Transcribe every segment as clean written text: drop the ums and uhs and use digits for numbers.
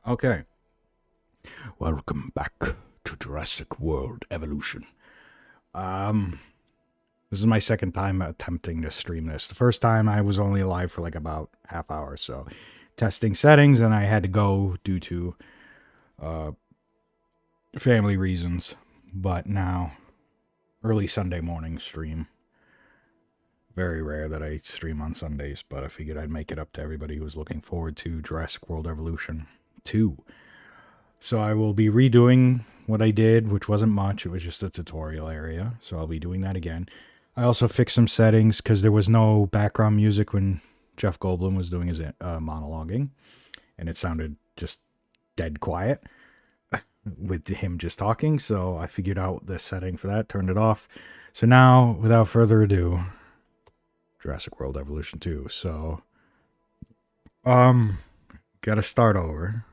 Okay. Welcome back to Jurassic World Evolution. Um, this is my second time attempting to stream this. The first time I was only live for like about half hour, so testing settings, and I had to go due to uh family reasons. But now, early Sunday morning stream. Very rare that I stream on Sundays, but I figured I'd make it up to everybody who was looking forward to Jurassic World Evolution 2. So I will be redoing what I did, which wasn't much. It was just a tutorial area. So I'll be doing that again. I also fixed some settings because there was no background music when Jeff Goldblum was doing his monologuing, and it sounded just dead quiet with him just talking. So I figured out the setting for that, turned it off. So now, without further ado, Jurassic World Evolution 2. So, um, gotta start over.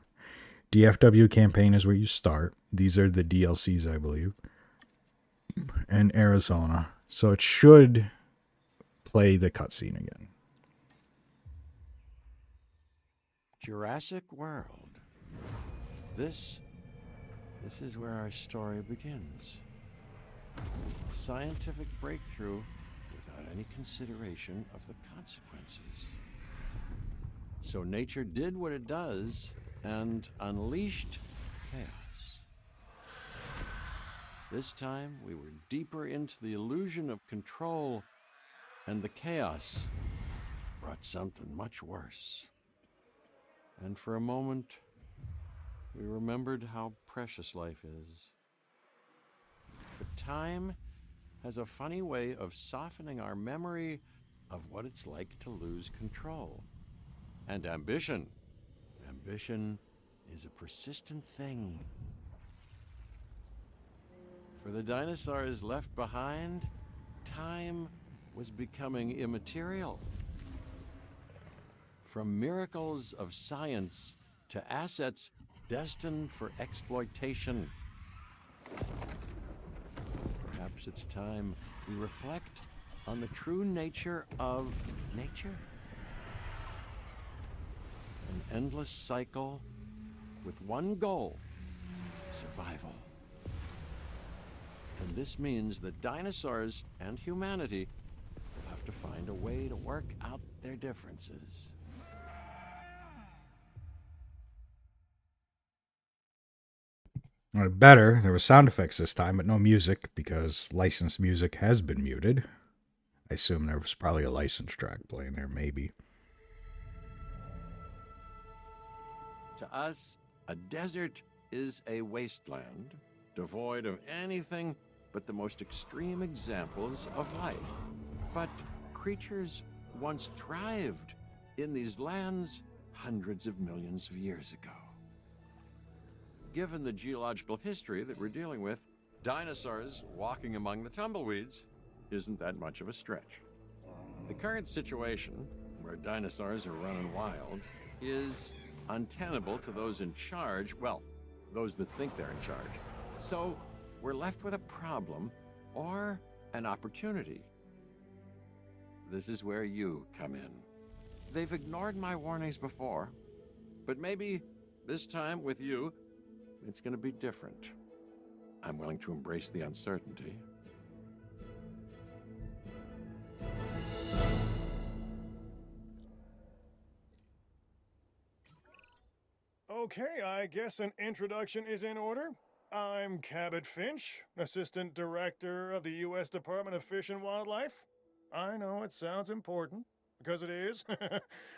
DFW campaign is where you start. These are the DLCs, I believe. And Arizona. So it should play the cutscene again. Jurassic World. This is where our story begins. A scientific breakthrough without any consideration of the consequences. So nature did what it does and unleashed chaos. This time we were deeper into the illusion of control, and the chaos brought something much worse. And for a moment, we remembered how precious life is. But time has a funny way of softening our memory of what it's like to lose control. And ambition. Ambition is a persistent thing. For the dinosaurs left behind, time was becoming immaterial. From miracles of science to assets destined for exploitation. Perhaps it's time we reflect on the true nature of nature. An endless cycle with one goal: survival. And this means that dinosaurs and humanity will have to find a way to work out their differences. Better, there were sound effects this time, but no music because licensed music has been muted. I assume there was probably a licensed track playing there, maybe. To us, a desert is a wasteland, devoid of anything but the most extreme examples of life. But creatures once thrived in these lands hundreds of millions of years ago. Given the geological history that we're dealing with, dinosaurs walking among the tumbleweeds isn't that much of a stretch. The current situation, where dinosaurs are running wild, is untenable to those in charge, well, those that think they're in charge. So we're left with a problem or an opportunity. This is where you come in. They've ignored my warnings before, but maybe this time with you, it's going to be different. I'm willing to embrace the uncertainty. Okay, I guess an introduction is in order. I'm Cabot Finch, Assistant Director of the U.S. Department of Fish and Wildlife. I know it sounds important, because it is,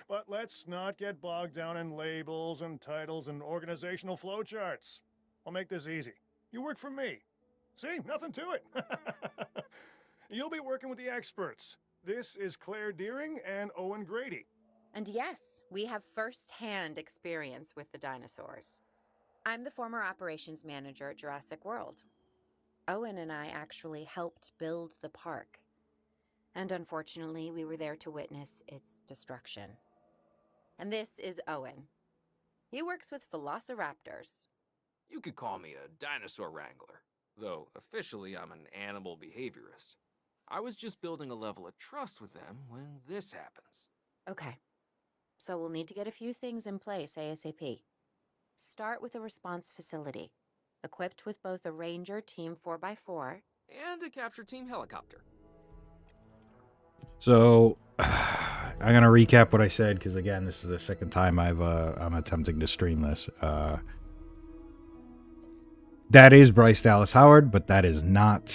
but let's not get bogged down in labels and titles and organizational flowcharts. I'll make this easy. You work for me. See, nothing to it. You'll be working with the experts. This is Claire Deering and Owen Grady. And yes, we have first-hand experience with the dinosaurs. I'm the former operations manager at Jurassic World. Owen and I actually helped build the park. And unfortunately, we were there to witness its destruction. And this is Owen. He works with velociraptors. You could call me a dinosaur wrangler, though officially I'm an animal behaviorist. I was just building a level of trust with them when this happens. Okay. So we'll need to get a few things in place ASAP. Start with a response facility, equipped with both a Ranger Team 4x4 And a capture team helicopter. So, I'm gonna recap what I said because again, this is the second time I'm attempting to stream this. That is Bryce Dallas Howard, but that is not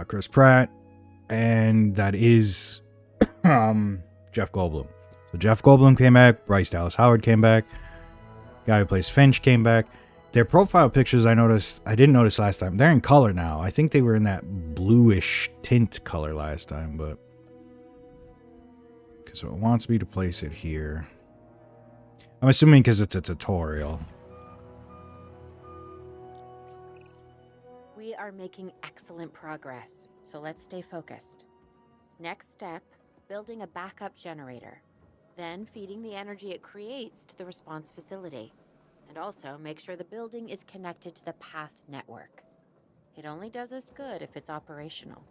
Chris Pratt, and that is Jeff Goldblum. So Jeff Goldblum came back, Bryce Dallas Howard came back, guy who plays Finch came back. Their profile pictures I didn't notice last time. They're in color now. I think they were in that bluish tint color last time, but so it wants me to place it here. I'm assuming because it's a tutorial. We are making excellent progress, so let's stay focused. Next step, building a backup generator. Then feeding the energy it creates to the response facility. And also make sure the building is connected to the path network. It only does us good if it's operational.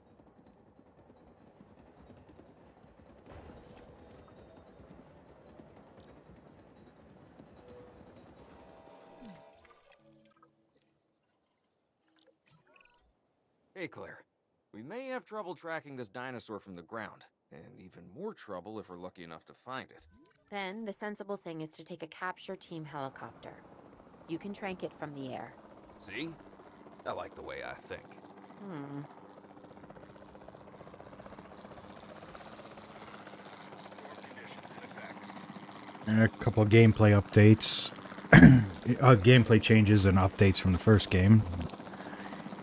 Hey, Claire. We may have trouble tracking this dinosaur from the ground, and even more trouble if we're lucky enough to find it. Then the sensible thing is to take a capture team helicopter. You can trank it from the air. See? I like the way I think. A couple gameplay updates. Gameplay changes and updates from the first game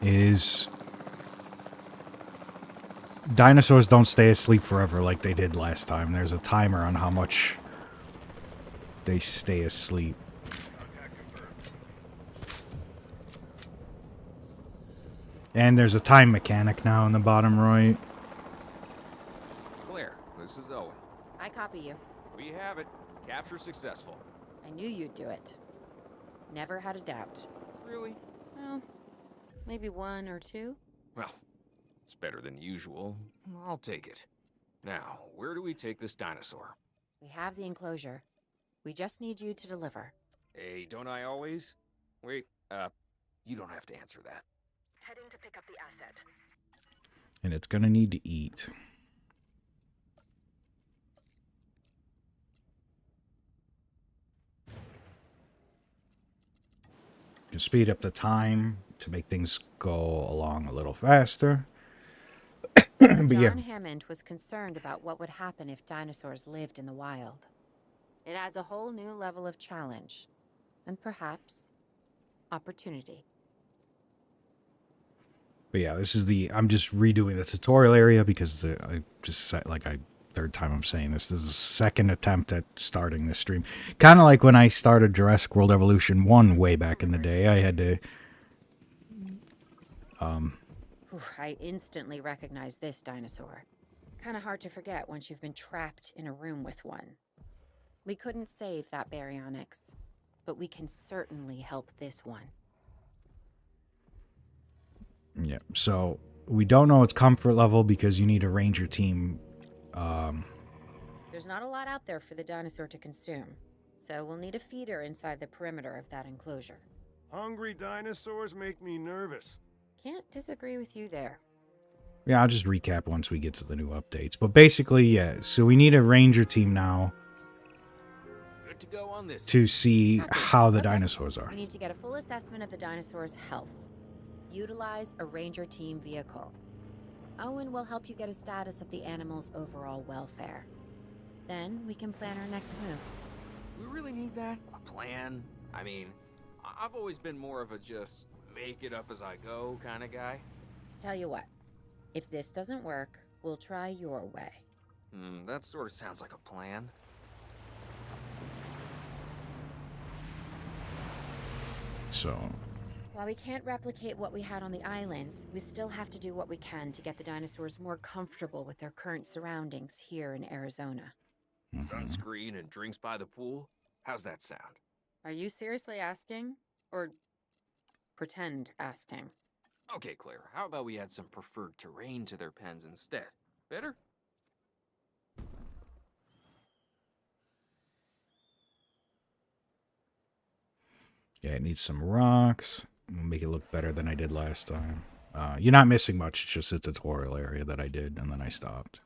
is dinosaurs don't stay asleep forever like they did last time. There's a timer on how much they stay asleep. And there's a time mechanic now in the bottom right. Claire, this is Owen. I copy you. We have it. Capture successful. I knew you'd do it. Never had a doubt. Really? Well, maybe one or two. Well, it's better than usual. I'll take it. Now, where do we take this dinosaur? We have the enclosure. We just need you to deliver. Hey, don't I always? Wait, you don't have to answer that. Heading to pick up the asset. And it's gonna need to eat. To speed up the time to make things go along a little faster. But yeah. John Hammond was concerned about what would happen if dinosaurs lived in the wild. It adds a whole new level of challenge, and perhaps opportunity. But yeah, this is I'm just redoing the tutorial area because I just said, third time I'm saying this. This is the second attempt at starting this stream. Kind of like when I started Jurassic World Evolution 1 way back in the day. I had to... I instantly recognize this dinosaur. Kind of hard to forget once you've been trapped in a room with one. We couldn't save that baryonyx, but we can certainly help this one. Yeah, so we don't know its comfort level because you need a ranger team. There's not a lot out there for the dinosaur to consume, so we'll need a feeder inside the perimeter of that enclosure. Hungry dinosaurs make me nervous. Can't disagree with you there. Yeah, I'll just recap once we get to the new updates. But basically, yeah, so we need a ranger team now Good to go on this. to see how the Okay. dinosaurs are. We need to get a full assessment of the dinosaur's health. Utilize a ranger team vehicle. Owen will help you get a status of the animal's overall welfare. Then we can plan our next move. We really need that? A plan? I mean, I've always been more of a just make it up as I go kind of guy. Tell you what, if this doesn't work, we'll try your way. That sort of sounds like a plan. So, While we can't replicate what we had on the islands, we still have to do what we can to get the dinosaurs more comfortable with their current surroundings here in Arizona. Sunscreen and drinks by the pool? How's that sound? Are you seriously asking? Or pretend asking? Okay, Claire, how about we add some preferred terrain to their pens instead? Better? Yeah, it needs some rocks. We'll make it look better than I did last time. You're not missing much. It's just a tutorial area that I did, and then I stopped.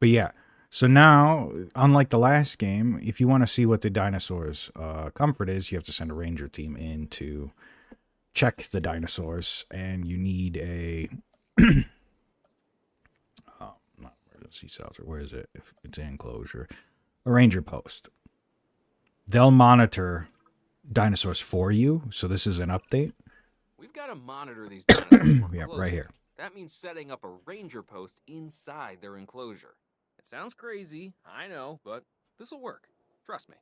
But yeah, so now, unlike the last game, if you want to see what the dinosaurs' comfort is, you have to send a ranger team in to check the dinosaurs, and you need a not emergency shelter. Where is it? If it's an enclosure, a ranger post. They'll monitor dinosaurs for you. So this is an update. We've got to monitor these dinosaurs more Yeah, closely. right here. That means setting up a ranger post inside their enclosure. It sounds crazy, I know, but this'll work. Trust me.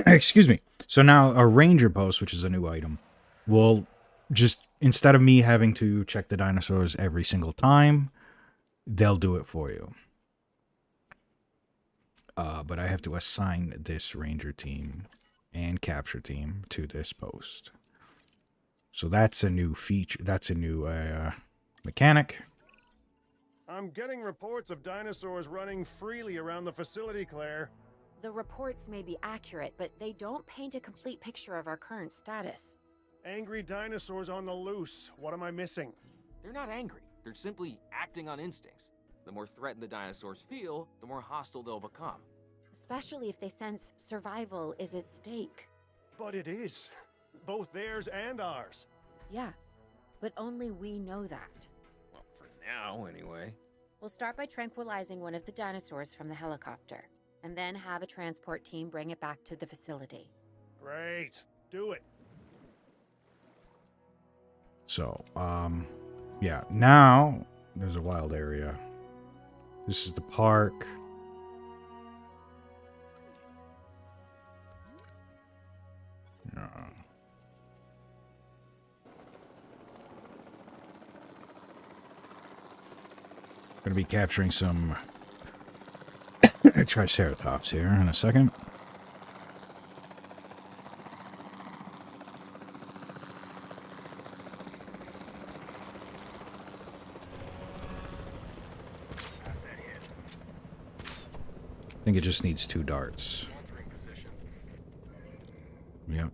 Excuse me. So now a ranger post, which is a new item, will just, instead of me having to check the dinosaurs every single time, they'll do it for you. But I have to assign this ranger team and capture team to this post. So that's a new feature. That's a new mechanic. I'm getting reports of dinosaurs running freely around the facility, Claire. The reports may be accurate, but they don't paint a complete picture of our current status. Angry dinosaurs on the loose. What am I missing? They're not angry. They're simply acting on instincts. The more threatened the dinosaurs feel, the more hostile they'll become. Especially if they sense survival is at stake. But it is. Both theirs and ours. Yeah, but only we know that. Well, for now, anyway. We'll start by tranquilizing one of the dinosaurs from the helicopter, and then have a transport team bring it back to the facility. Great. Do it. So, yeah, now there's a wild area. This is the park. Gonna be capturing some Triceratops here in a second. I think it just needs 2 darts. Yep.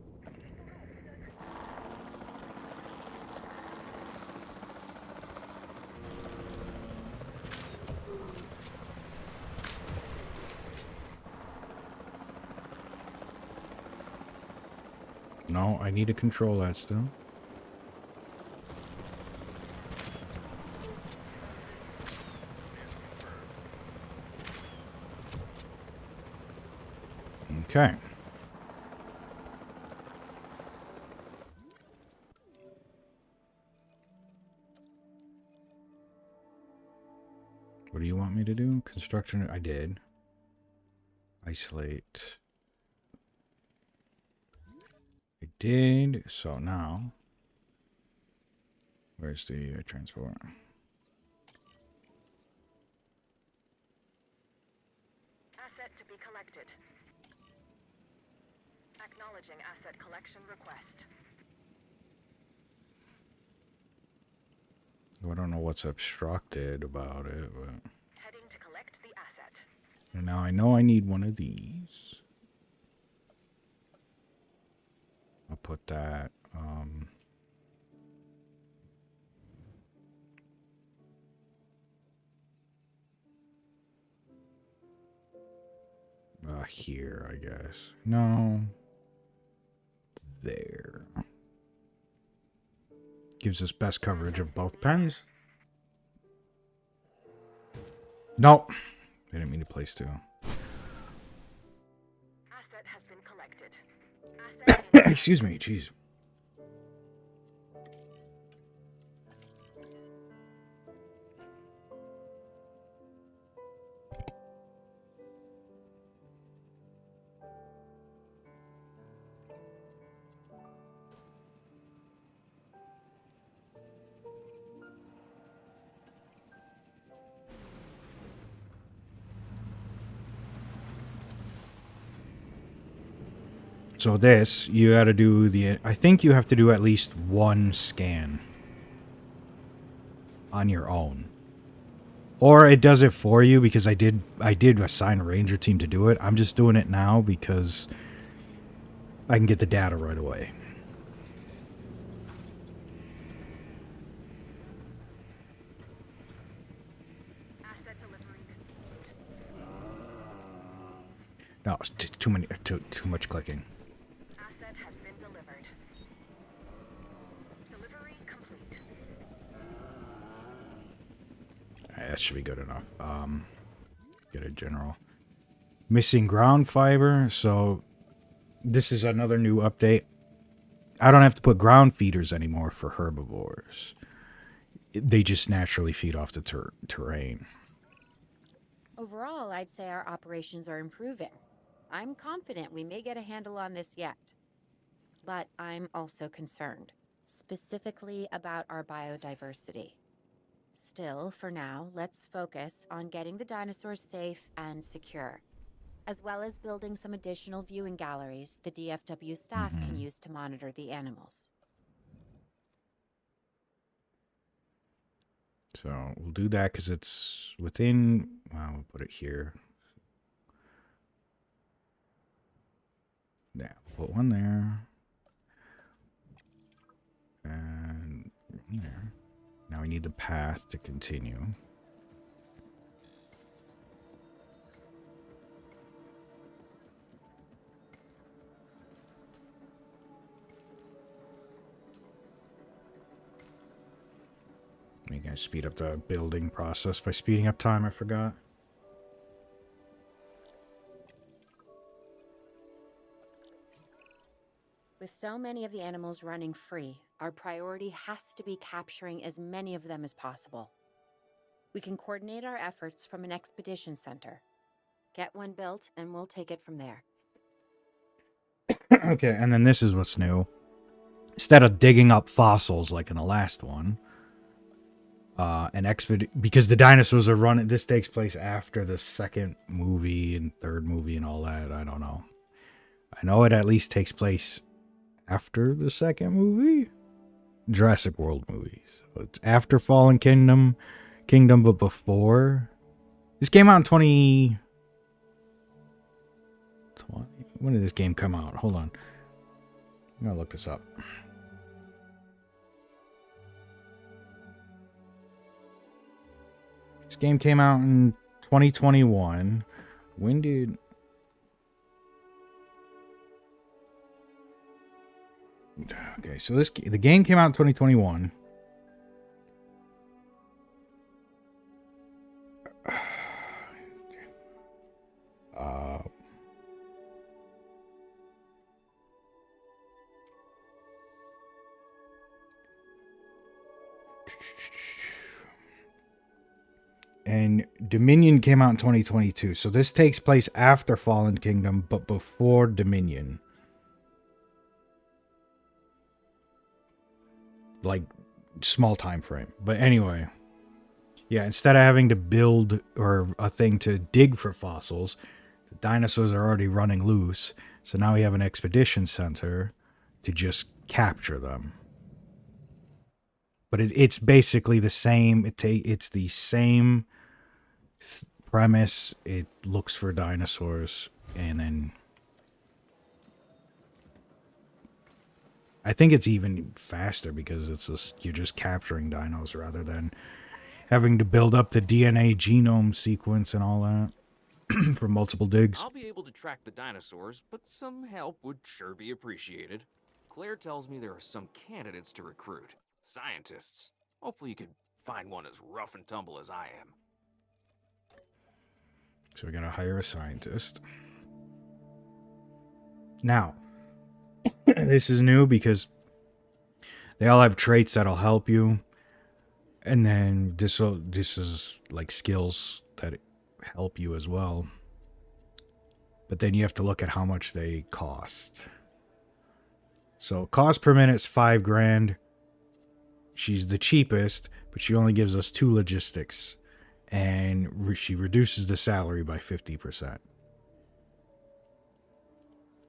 No, I need to control that still. Okay. What do you want me to do? Construction, I did. Isolate. I did. So now, where's the transport? Asset to be collected. Acknowledging asset collection request. I don't know what's obstructed about it, but Heading to collect the asset. and now I know I need one of these. I'll put that here, I guess. No. There. Gives us best coverage of both pens. Nope. I didn't mean to place 2. Asset has been collected. Asset Excuse me, jeez. So this, you gotta do the, I think you have to do at least 1 scan on your own. Or it does it for you because I did assign a ranger team to do it. I'm just doing it now because I can get the data right away. Asset delivery complete. No, it's too much clicking. Asset has been delivered. Delivery complete. Alright, that should be good enough. Get a general. Missing ground fiber, so this is another new update. I don't have to put ground feeders anymore for herbivores. They just naturally feed off the terrain. Overall, I'd say our operations are improving. I'm confident we may get a handle on this yet. But I'm also concerned, specifically about our biodiversity. Still, for now, let's focus on getting the dinosaurs safe and secure, as well as building some additional viewing galleries the DFW staff can use to monitor the animals. So we'll do that because it's within, well, we'll put it here. Yeah, put one there. And there. Now we need the path to continue. You guys speed up the building process by speeding up time, I forgot. With so many of the animals running free, our priority has to be capturing as many of them as possible. We can coordinate our efforts from an expedition center. Get one built, and we'll take it from there. Okay, and then this is what's new. Instead of digging up fossils like in the last one, because the dinosaurs are running. This takes place after the second movie and third movie and all that. I don't know. I know it at least takes place after the second movie, Jurassic World movie. So it's after Fallen Kingdom, but before. This came out in 2020. When did this game come out? Hold on. I'm gonna look this up. This game came out in 2021. When did... Okay, so the game came out in 2021. And Dominion came out in 2022. So this takes place after Fallen Kingdom, but before Dominion. Like, small time frame. But anyway. Yeah, instead of having to build or a thing to dig for fossils, the dinosaurs are already running loose. So now we have an expedition center to just capture them. But it's basically the same. It's the same premise. It looks for dinosaurs, and then I think it's even faster because you're just capturing dinos rather than having to build up the DNA genome sequence and all that for multiple digs. I'll be able to track the dinosaurs, but some help would sure be appreciated. Claire tells me there are some candidates to recruit. Scientists. Hopefully you could find one as rough and tumble as I am. So we gotta hire a scientist. Now, this is new because they all have traits that'll help you. And then this is like skills that help you as well. But then you have to look at how much they cost. So cost per minute is $5,000. She's the cheapest, but she only gives us 2 logistics. And she reduces the salary by 50%.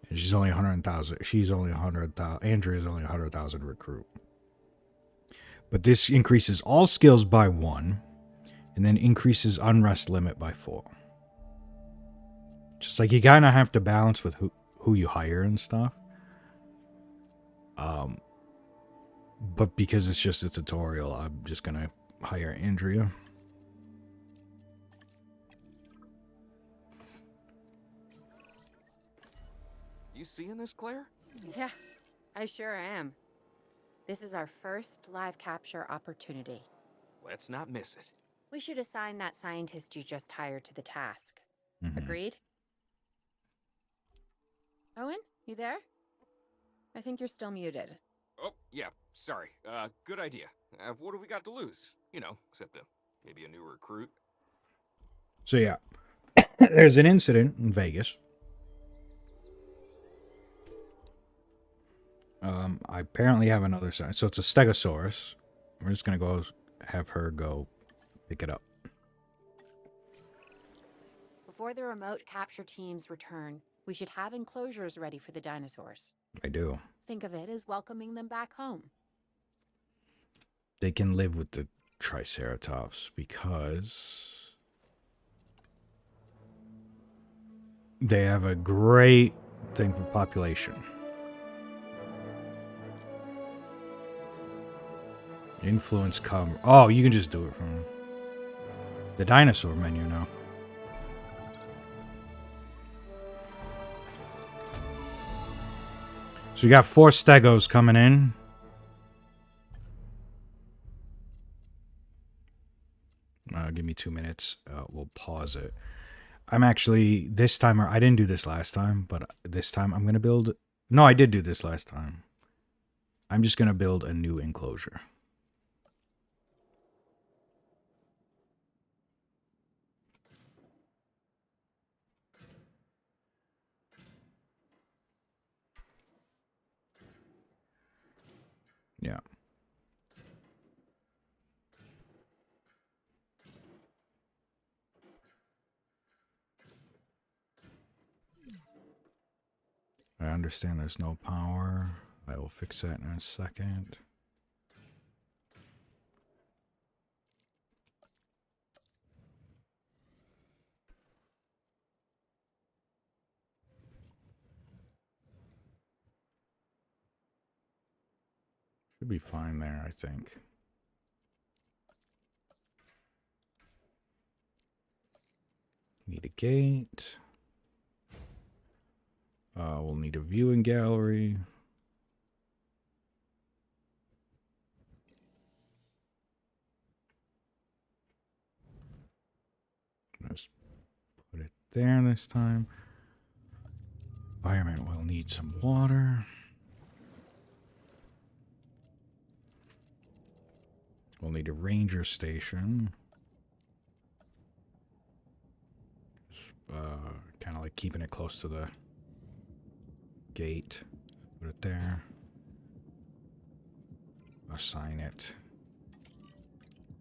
And she's only 100,000. She's only 100,000. Andrea's only 100,000 recruit. But this increases all skills by 1, and then increases unrest limit by 4. Just like you kind of have to balance with who you hire and stuff. But because it's just a tutorial, I'm just gonna hire Andrea. You seeing this, Claire? Yeah, I sure am. This is our first live capture opportunity. Let's not miss it. We should assign that scientist you just hired to the task. Mhm. Agreed? Owen, you there? I think you're still muted. Oh, yeah, sorry. Good idea. What do we got to lose? You know, except maybe a new recruit. So yeah, there's an incident in Vegas. I apparently have another side. So it's a Stegosaurus. We're just gonna go have her go pick it up. Before the remote capture teams return, we should have enclosures ready for the dinosaurs. I do. Think of it as welcoming them back home. They can live with the Triceratops because they have a great thing for population. Influence cover. Oh, you can just do it from the dinosaur menu now. So you got 4 stegos coming in. Give me 2 minutes. We'll pause it. I'm actually, this time, I didn't do this last time, but this time I'm going to build... No, I did do this last time. I'm just going to build a new enclosure. Yeah. I understand there's no power. I will fix that in a second. Should be fine there, I think. Need a gate. We'll need a viewing gallery. Just put it there this time. Environment will need some water. We'll need a ranger station. Kind of like keeping it close to the gate. Put it there. Assign it.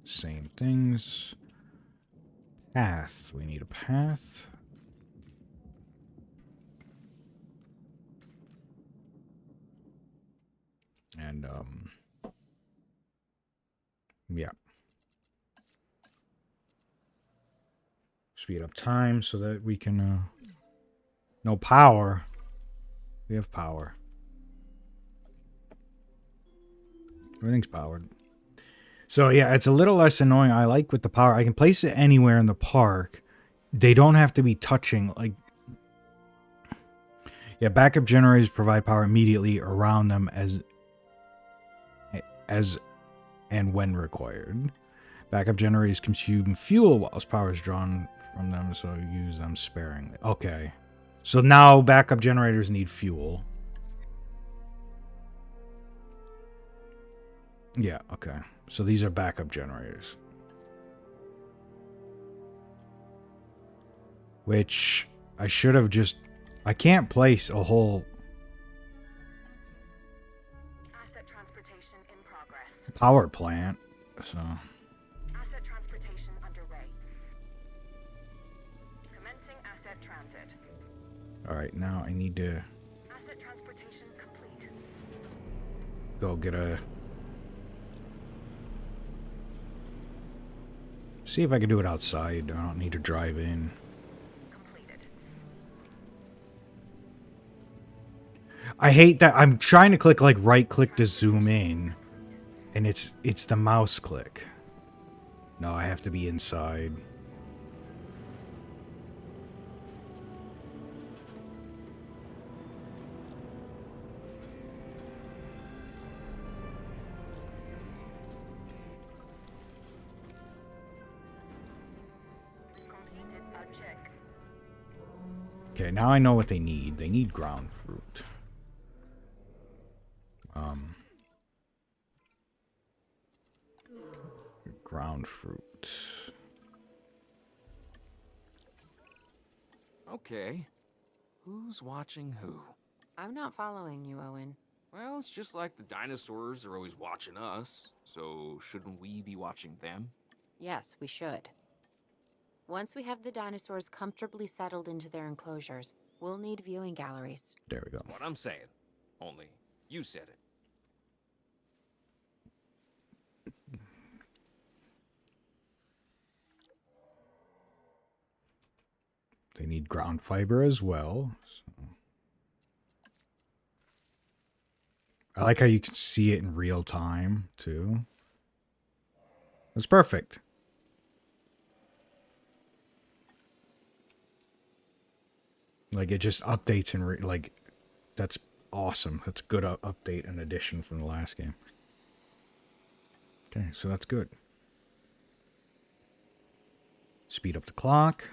Same things. Path. We need a path. And, yeah. Speed up time so that we can, no power. We have power. Everything's powered. So yeah, it's a little less annoying. I like with the power. I can place it anywhere in the park. They don't have to be touching. Like, yeah, backup generators provide power immediately around them as and when required. Backup generators consume fuel whilst power is drawn from them, so use them sparingly. Okay. So now backup generators need fuel. Yeah, okay. So these are backup generators. Which I should have just... I can't place a whole Asset transportation in progress. power plant, so... Asset transportation underway. Commencing asset transit. Alright, now I need to Asset transportation complete. go get a See if I can do it outside. I don't need to drive in. Completed. I hate that I'm trying to click like right click to zoom in, and it's the mouse click. No, I have to be inside. Completed a check. Okay, now I know what they need. They need ground fruit. Ground fruit. Okay. Who's watching who? I'm not following you, Owen. Well, it's just like the dinosaurs are always watching us, so shouldn't we be watching them? Yes, we should. Once we have the dinosaurs comfortably settled into their enclosures, we'll need viewing galleries. There we go. What I'm saying. Only, you said it. They need ground fiber as well. So. I like how you can see it in real time, too. That's perfect. Like, it just updates in like, that's awesome. That's a good update and addition from the last game. Okay, so that's good. Speed up the clock.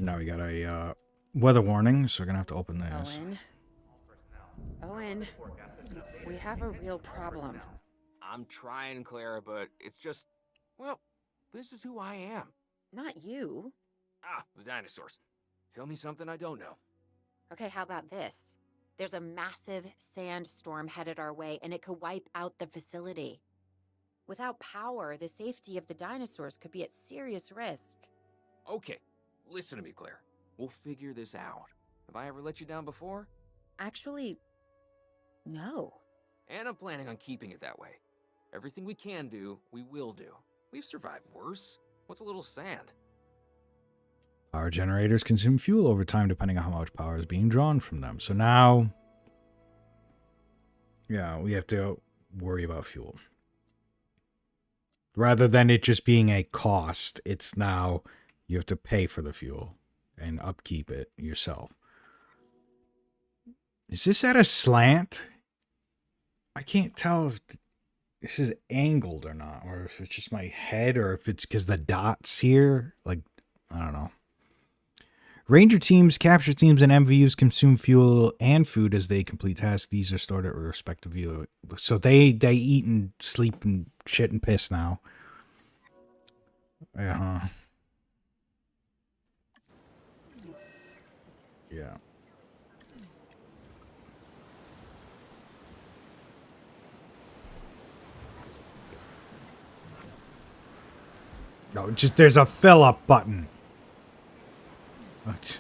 Now we got a weather warning, so we're gonna have to open this. Owen, we have a real problem. I'm trying, Clara, but it's just, well, this is who I am. Not you. Ah, the dinosaurs. Tell me something I don't know. Okay, how about this? There's a massive sandstorm headed our way, and it could wipe out the facility. Without power, the safety of the dinosaurs could be at serious risk. Okay, listen to me, Claire. We'll figure this out. Have I ever let you down before? Actually, no. And I'm planning on keeping it that way. Everything we can do, we will do. We've survived worse. What's a little sand? Power generators consume fuel over time depending on how much power is being drawn from them. So now, yeah, we have to worry about fuel. Rather than it just being a cost, it's now you have to pay for the fuel and upkeep it yourself. Is this at a slant? I can't tell if this is angled or not, or if it's just my head, or if it's because the dots here. Like, I don't know. Ranger teams, capture teams, and MVUs consume fuel and food as they complete tasks. These are stored at respective view. So they eat and sleep and shit and piss now. Uh-huh. Yeah. No, just there's a fill up button. What?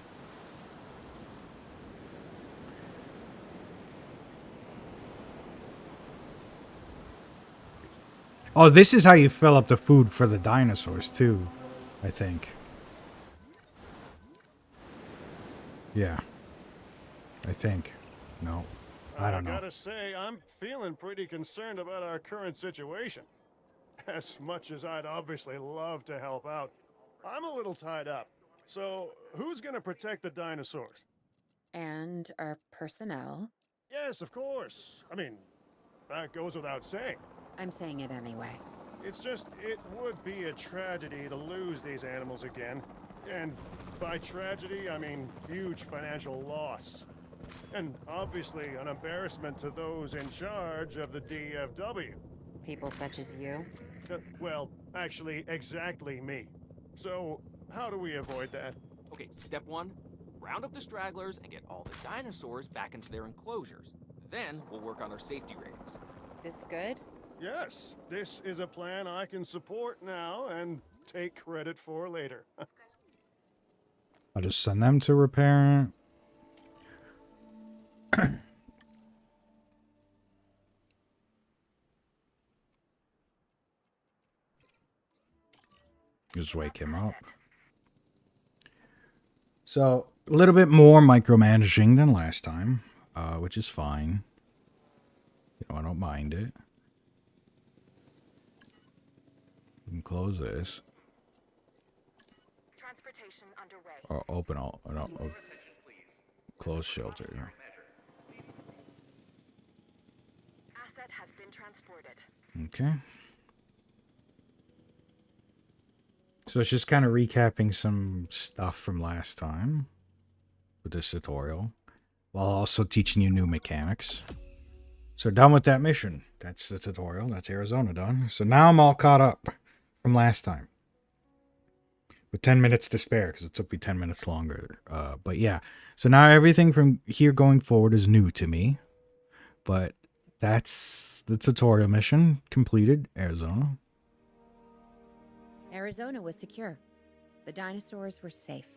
Oh, this is how you fill up the food for the dinosaurs too, I think. Yeah. I think. No. I don't know. Gotta say, I'm feeling pretty concerned about our current situation. As much as I'd obviously love to help out, I'm a little tied up. So, who's gonna protect the dinosaurs? And our personnel. Yes, of course. I mean, that goes without saying. I'm saying it anyway. It's just, it would be a tragedy to lose these animals again. And by tragedy, I mean huge financial loss. And obviously an embarrassment to those in charge of the DFW. People such as you. Well, actually, exactly me. So, how do we avoid that? Okay, step one, round up the stragglers and get all the dinosaurs back into their enclosures. Then we'll work on our safety ratings. This good? Yes, this is a plan I can support now and take credit for later. I'll just send them to repair it. Just wake him up. So, a little bit more micromanaging than last time, which is fine. You know, I don't mind it. We can close this. Transportation underway. Or open all. No, close shelter. Asset has been transported. Okay. So it's just kind of recapping some stuff from last time with this tutorial, while also teaching you new mechanics. So done with that mission. That's the tutorial. That's Arizona done. So now I'm all caught up from last time. With 10 minutes to spare, because it took me 10 minutes longer. But yeah. So now everything from here going forward is new to me. But that's the tutorial mission completed. Arizona. Arizona was secure. The dinosaurs were safe.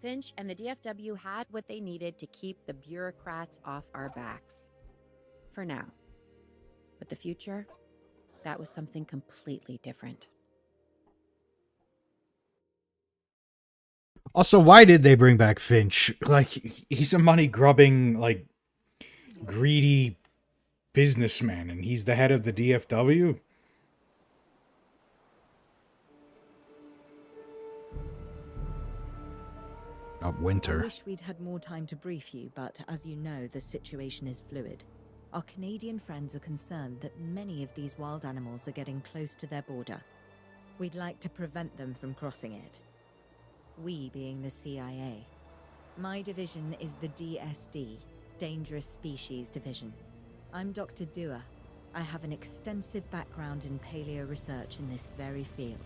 Finch and the DFW had what they needed to keep the bureaucrats off our backs. For now. But the future, that was something completely different. Also, why did they bring back Finch? Like, he's a money-grubbing, like, greedy businessman, and he's the head of the DFW? Winter. I wish we'd had more time to brief you, but as you know, the situation is fluid. Our Canadian friends are concerned that many of these wild animals are getting close to their border. We'd like to prevent them from crossing it. We being the CIA. My division is the DSD, Dangerous Species Division. I'm Dr. Dua. I have an extensive background in paleo research in this very field.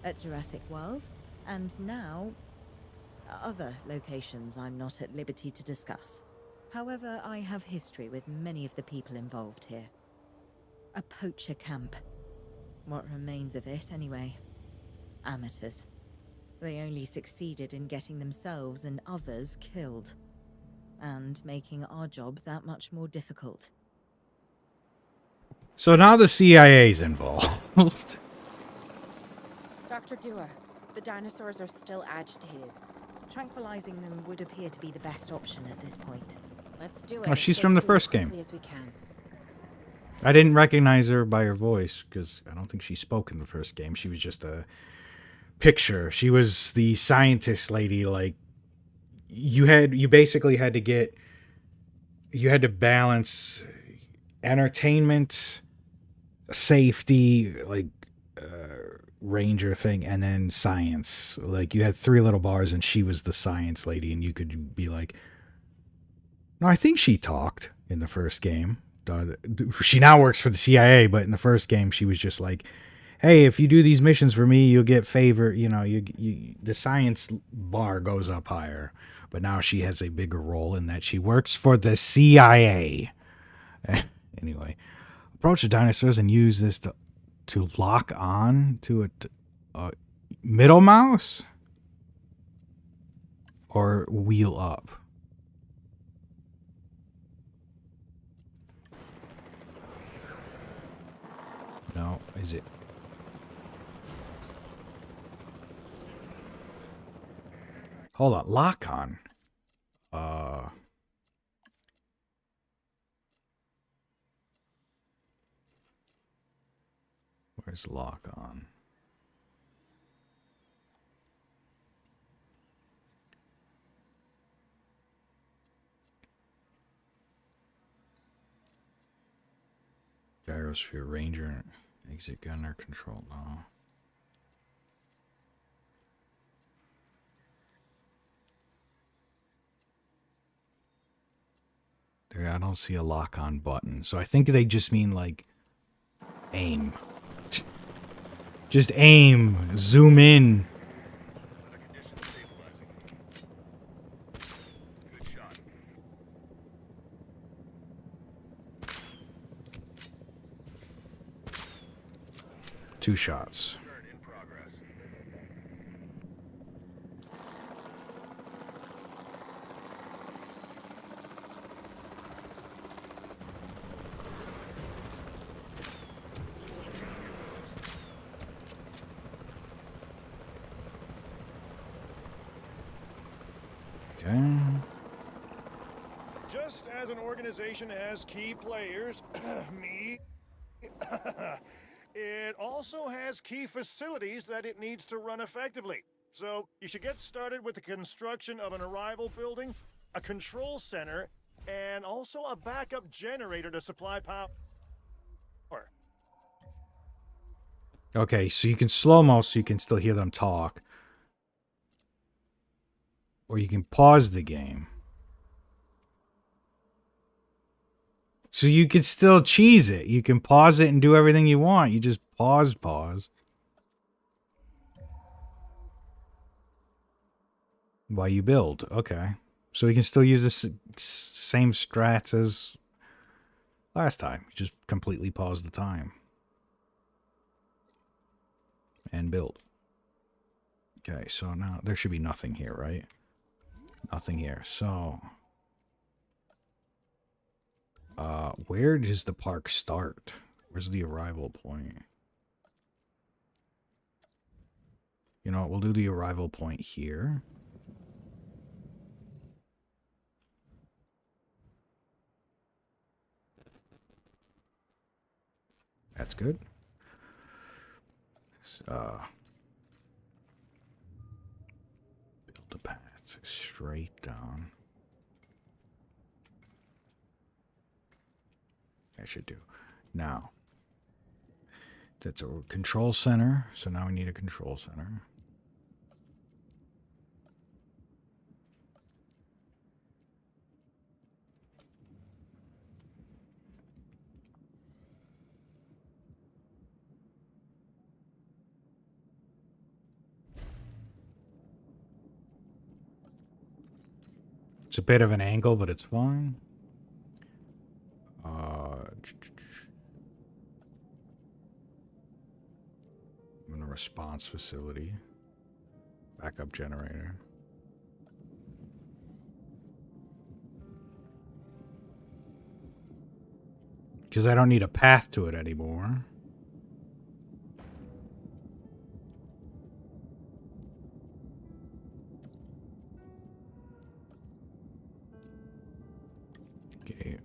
At Jurassic World, and now other locations I'm not at liberty to discuss. However, I have history with many of the people involved here. A poacher camp. What remains of it, anyway. Amateurs. They only succeeded in getting themselves and others killed. And making our job that much more difficult. So now the CIA's involved. Dr. Dua, the dinosaurs are still agitated. Tranquilizing them would appear to be the best option at this point. Let's do it. Oh, as she's from the safely first and game. quickly as we can. I didn't recognize her by her voice, because I don't think she spoke in the first game. She was just a picture. She was the scientist lady, like, you basically had to balance entertainment, safety, like, ranger thing, and then science. Like, you had 3 little bars and she was the science lady, and you could be like, no, I think she talked in the first game. She now works for the CIA, but in the first game she was just like, hey, if you do these missions for me, you'll get favor, you know, the science bar goes up higher. But now she has a bigger role in that she works for the CIA. Anyway, approach the dinosaurs and use this to lock on to a middle mouse or wheel up. No, is it? Hold on, lock on. Where's lock on? Gyrosphere Ranger, exit gunner control. No. There, I don't see a lock on button. So I think they just mean like aim. Just aim, zoom in. Two shots. Okay. Just as an organization has key players, me, it also has key facilities that it needs to run effectively. So you should get started with the construction of an arrival building, a control center, and also a backup generator to supply power. Okay, so you can slow-mo so you can still hear them talk. Or you can pause the game. So you can still cheese it. You can pause it and do everything you want. You just pause. While you build. Okay. So you can still use the same strats as last time. You just completely pause the time. And build. Okay, so now there should be nothing here, right? Nothing here. So where does the park start? Where's the arrival point? You know what, we'll do the arrival point here. That's good. Build the path straight down. I should do. Now, that's a control center. So now we need a control center. It's a bit of an angle, but it's fine. I'm in a response facility. Backup generator. Because I don't need a path to it anymore. Okay.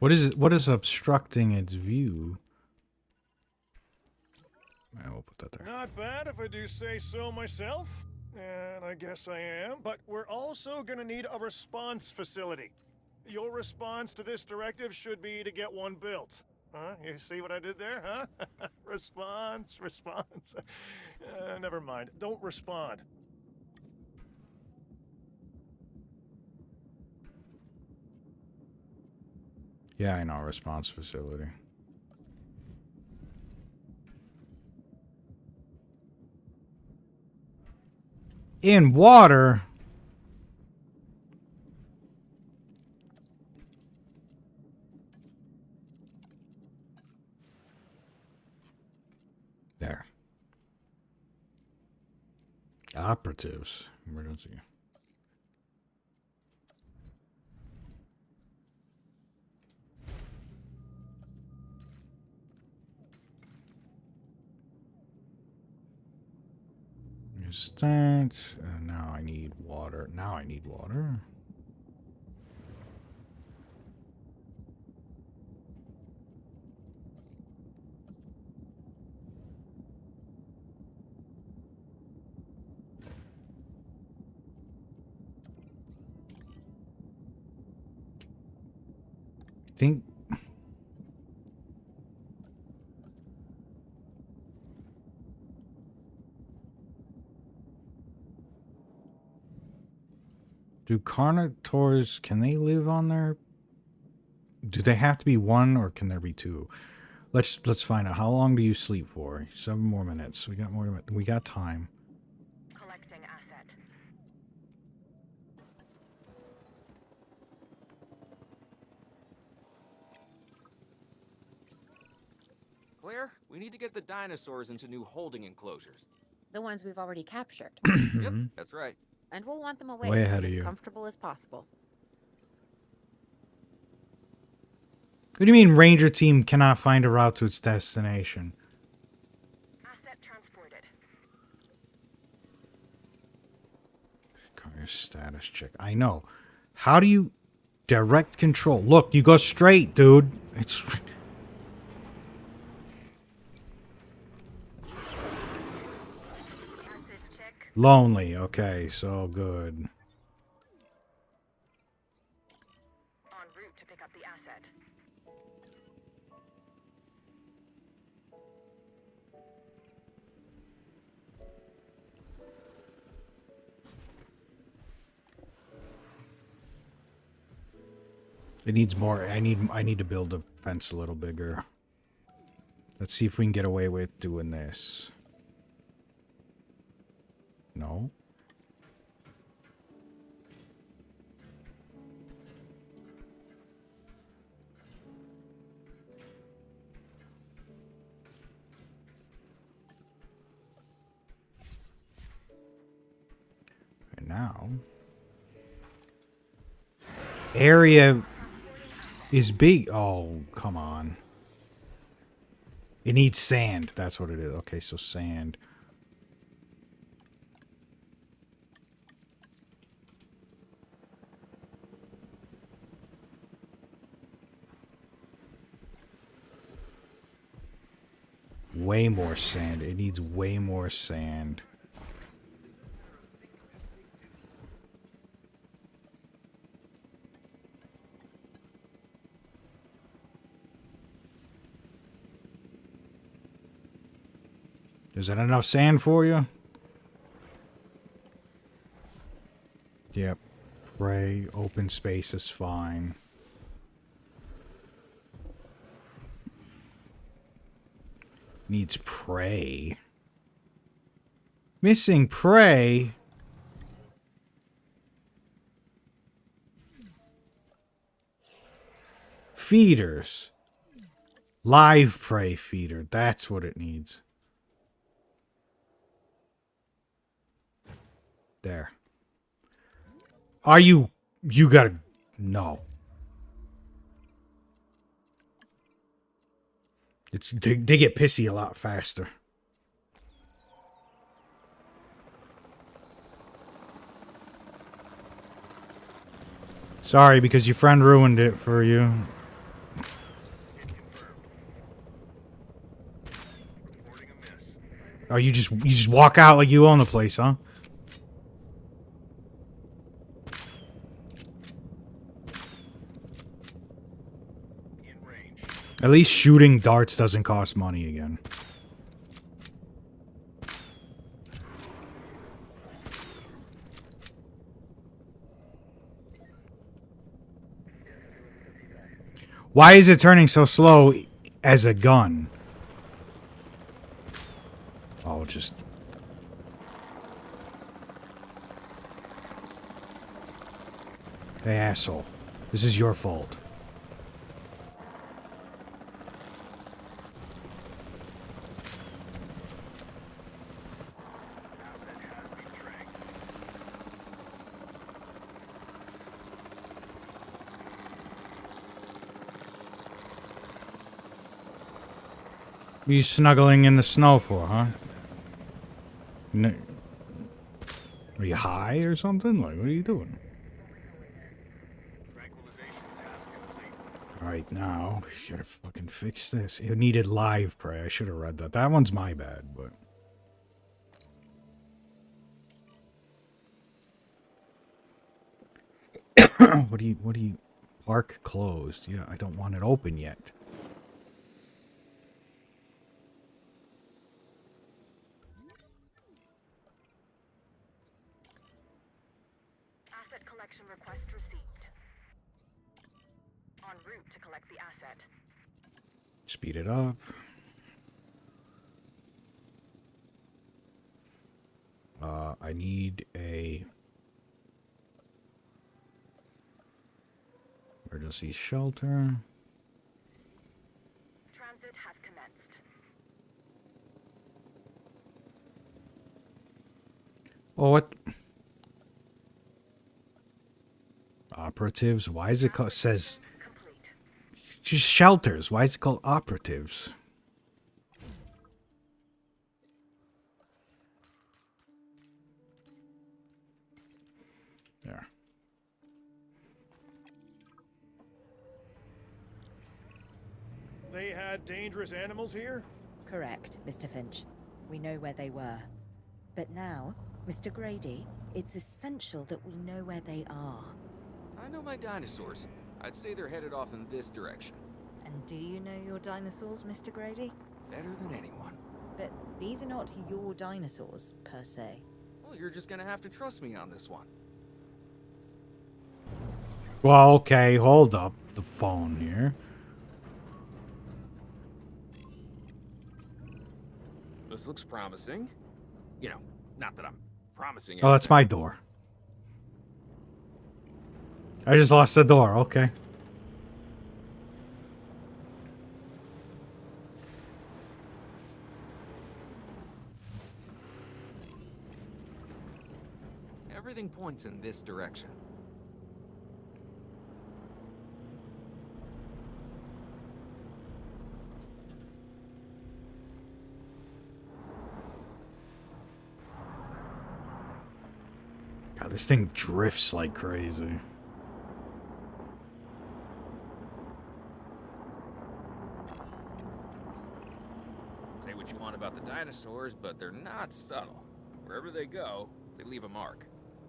What is obstructing its view? I will put that there. Not bad if I do say so myself. And I guess I am. But we're also gonna need a response facility. Your response to this directive should be to get one built. Huh? You see what I did there, huh? Response. Never mind. Don't respond. Yeah, I know, response facility. In water? There. Operatives. Emergency. There's that. Now I need water. Now I need water. Think Do carnivores, can they live on there? Do they have to be one or can there be two? Let's find out. How long do you sleep for? 7 more minutes. We got more. We got time. Collecting asset. Claire, we need to get the dinosaurs into new holding enclosures. The ones we've already captured. Yep, that's right. And we'll want them away Way ahead and of as you. comfortable as possible. What do you mean Ranger team cannot find a route to its destination? Asset transported. Car status check. I know. How do you direct control? Look, you go straight, dude. It's Assets check. lonely. Okay, so good. En route to pick up the asset. It needs more. I need to build a fence a little bigger. Let's see if we can get away with doing this. No. And now area is big. Oh, come on. It needs sand. That's what it is. Okay, so sand. Way more sand. It needs way more sand. Is that enough sand for you? Yep. Prey, open space is fine. Needs prey. Missing prey? Feeders. Live prey feeder. That's what it needs. There. Are you... You gotta... No. They get pissy a lot faster. Sorry, because your friend ruined it for you. Oh, you just walk out like you own the place, huh? At least shooting darts doesn't cost money again. Why is it turning so slow as a gun? Oh, just... Hey, asshole. This is your fault. What are you snuggling in the snow for, huh? Are you high or something? Like, what are you doing? Alright, now, you gotta fucking fix this. It needed live prey. I should have read that. That one's my bad, but... What do you... Park closed. Yeah, I don't want it open yet. Asset Asset collection request received. En route to collect the asset. Speed it up. I need a emergency shelter. Transit has commenced. Oh, what? Operatives? Why is it called? Says Complete. just shelters. Why is it called operatives? There. They had dangerous animals here? Correct, Mr. Finch. We know where they were. But now, Mr. Grady, it's essential that we know where they are. I know my dinosaurs. I'd say they're headed off in this direction. And do you know your dinosaurs, Mr. Grady? Better than anyone. But these are not your dinosaurs, per se. Well, you're just gonna have to trust me on this one. Well, okay, hold up the phone here. This looks promising. You know, not that I'm promising Oh, that's my door. I just lost the door, okay. Everything points in this direction. God, this thing drifts like crazy. Say what you want about the dinosaurs, but they're not subtle. Wherever they go, they leave a mark.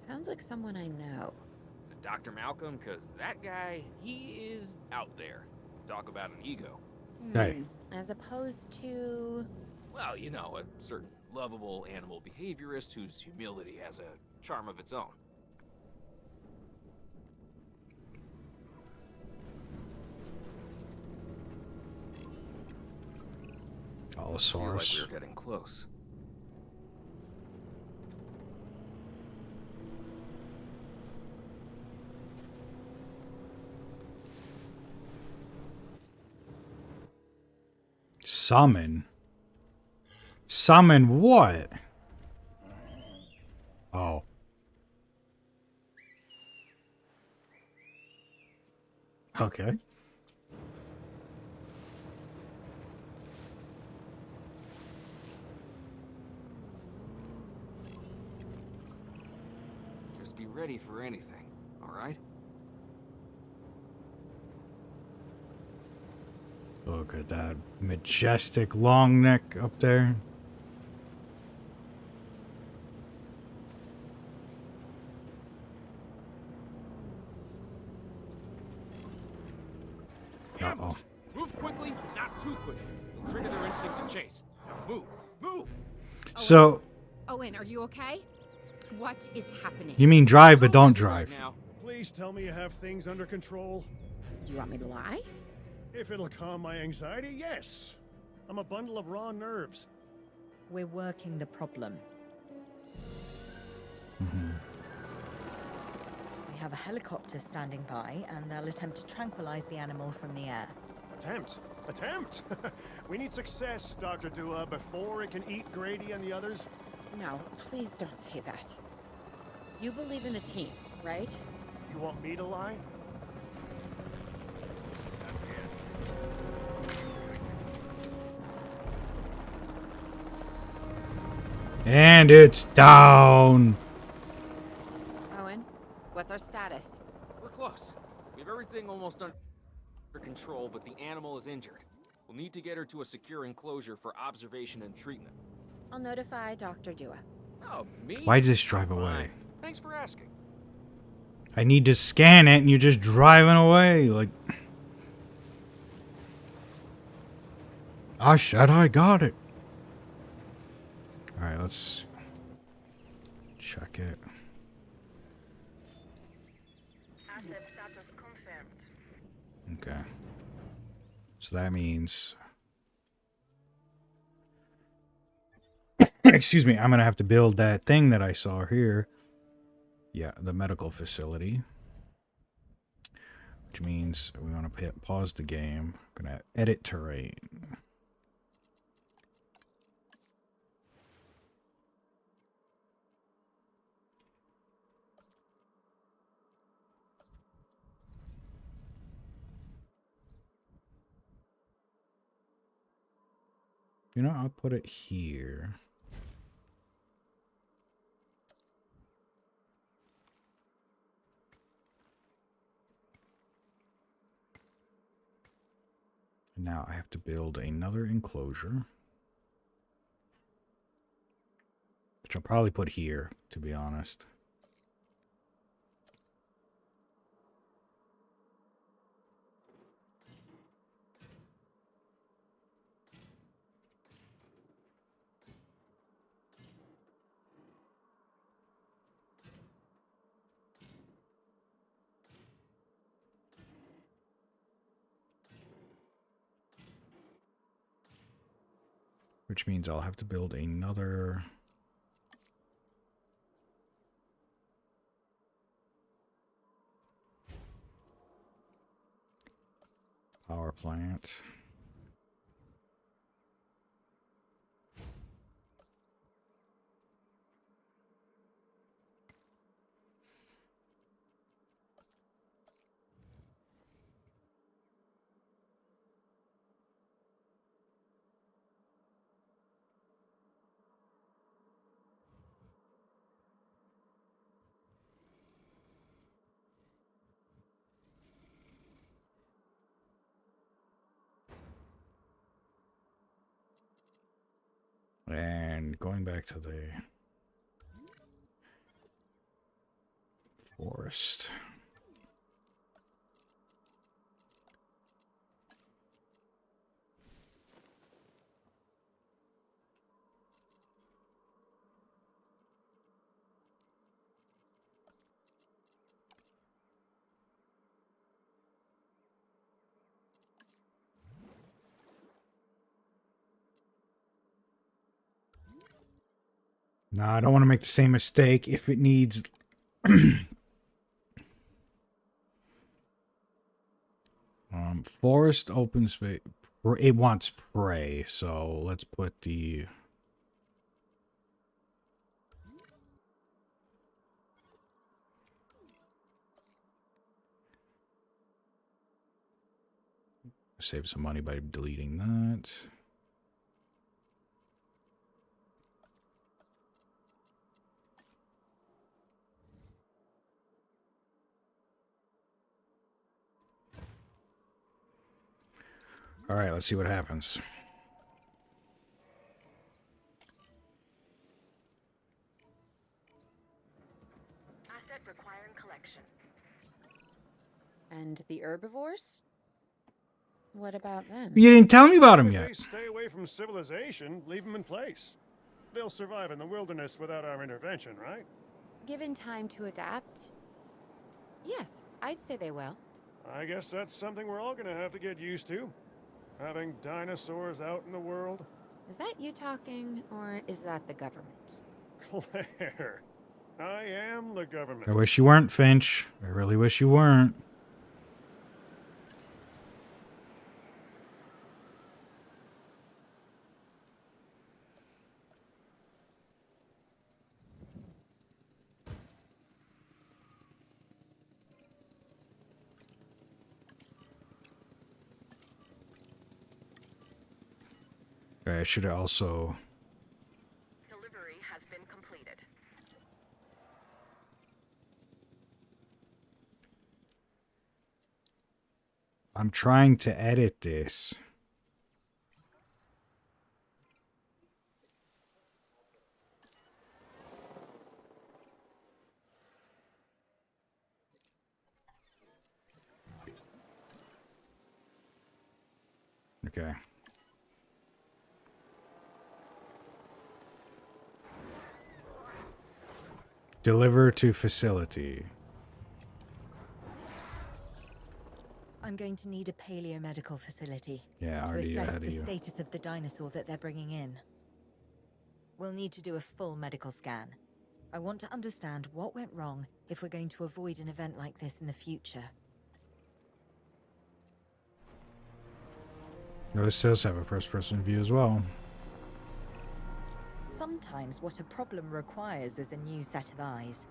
Sounds like someone I know. Is it Dr. Malcolm? Because that guy, he is out there. Talk about an ego. Hey. As opposed to... Well, you know, a certain lovable animal behaviorist whose humility has a charm of its own. Feel like Allosaurus. we're getting close. Summon? Summon what? Oh. Okay. Just be ready for anything, all right? Look at that majestic long neck up there. Uh-oh. Move quickly, but not too quickly. You'll trigger their instinct to chase. Now move, move! So, Owen, are you okay? What is happening? you mean drive but No don't messing right drive. now. Please tell me you have things under control. Do you want me to lie? If it'll calm my anxiety, yes. I'm a bundle of raw nerves. We're working the problem. We have a helicopter standing by, and they'll attempt to tranquilize the animal from the air. Attempt. Attempt? We need success, Dr. Dua, before it can eat Grady and the others. No, please don't say that. You believe in the team, right? You want me to lie? And it's down. Owen, what's our status? We're close. We have everything almost under control, but the animal is injured. We'll need to get her to a secure enclosure for observation and treatment. I'll notify Dr. Dua. Oh, me? Why does this drive away? Fine. Thanks for asking. I need to scan it and you're just driving away. Like, I said I got it. Alright, let's check it. Asset status confirmed. Okay. So that means... Excuse me, I'm going to have to build that thing that I saw here. Yeah, the medical facility. Which means we want to pause the game. I'm going to edit terrain. You know, I'll put it here. Now I have to build another enclosure. Which I'll probably put here, to be honest. Which means I'll have to build another... power plant. And going back to the forest. No, I don't want to make the same mistake if it needs... forest, open space. It wants prey, so let's put the... Save some money by deleting that. All right, let's see what happens. Asset requiring collection. And the herbivores? What about them? You didn't tell me about him If yet. they stay away from civilization, leave them in place. They'll survive in the wilderness without our intervention, right? Given time to adapt, yes, I'd say they will. I guess that's something we're all gonna have to get used to. Having dinosaurs out in the world. Is that you talking, or is that the government? Claire, I am the government. I wish you weren't, Finch. I really wish you weren't. I should also... Delivery has been completed. I'm trying to edit this. Okay. Deliver to facility. I'm going to need a paleomedical facility Yeah, to already assess ahead the of you. status of the dinosaur that they're bringing in. We'll need to do a full medical scan. I want to understand what went wrong if we're going to avoid an event like this in the future. Notice does have a first-person view as well. Sometimes what a problem requires is a new set of eyes.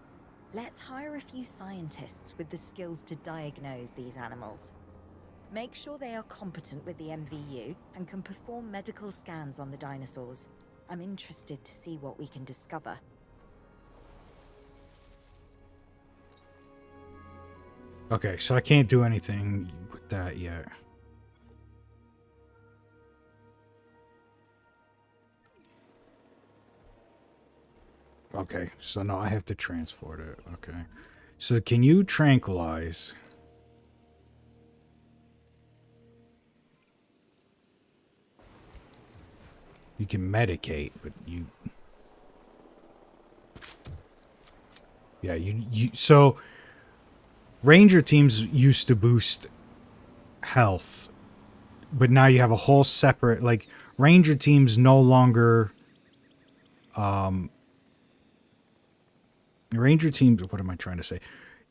Let's hire a few scientists with the skills to diagnose these animals. Make sure they are competent with the MVU and can perform medical scans on the dinosaurs. I'm interested to see what we can discover. Okay, so I can't do anything with that yet. Okay, so now I have to transport it. Okay. So can you tranquilize? You can medicate, but you... Yeah, so Ranger teams used to boost health, but now you have a whole separate, like, Ranger teams no longer... Ranger teams, what am I trying to say?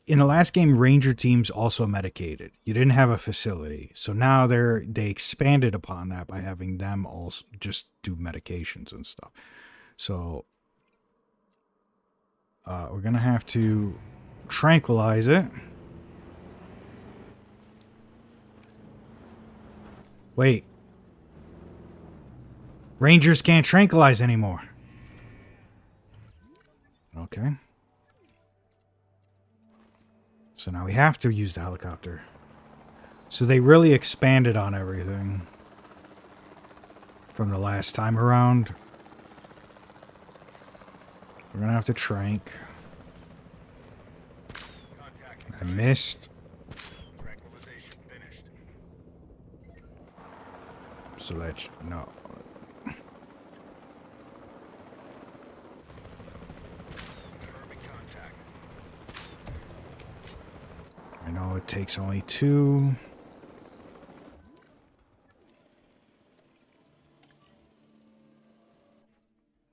In the last game, Ranger teams also medicated. You didn't have a facility. So now they expanded upon that by having them also just do medications and stuff. So we're going to have to tranquilize it. Wait. Rangers can't tranquilize anymore. Okay. So now we have to use the helicopter. So they really expanded on everything from the last time around. We're gonna have to trank. I missed. So let's no. I know it takes only 2.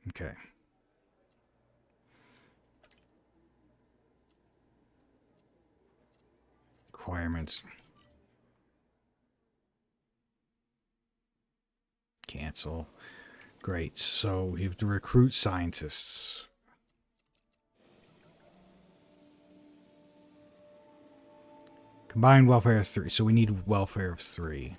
Okay. Requirements. Cancel. Great. So we have to recruit scientists. Combined welfare of 3. So we need welfare of 3.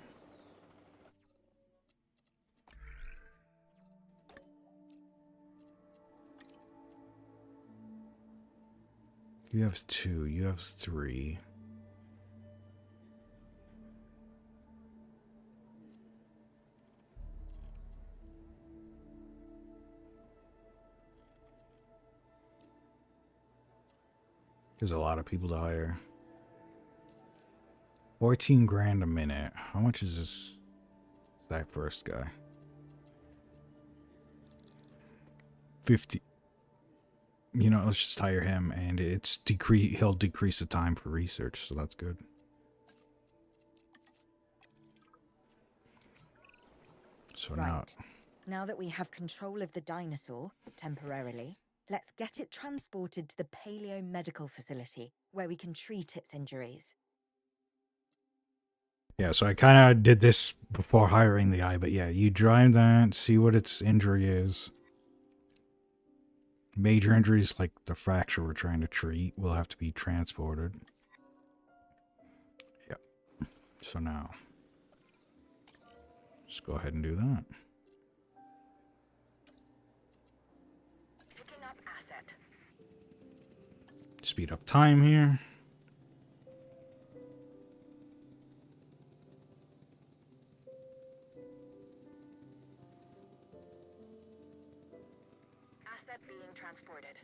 You have 2. You have 3. There's a lot of people to hire. 14 grand a minute. How much is this? That first guy. 50. You know, let's just hire him, and it's he'll decrease the time for research, so that's good. So Right. Now that we have control of the dinosaur, temporarily, let's get it transported to the paleomedical facility, where we can treat its injuries. Yeah, so I kind of did this before hiring the guy, but yeah, you drive that, see what its injury is. Major injuries like the fracture we're trying to treat will have to be transported. Yep. So now, just go ahead and do that. Picking up asset. Speed up time here. Asset being transported.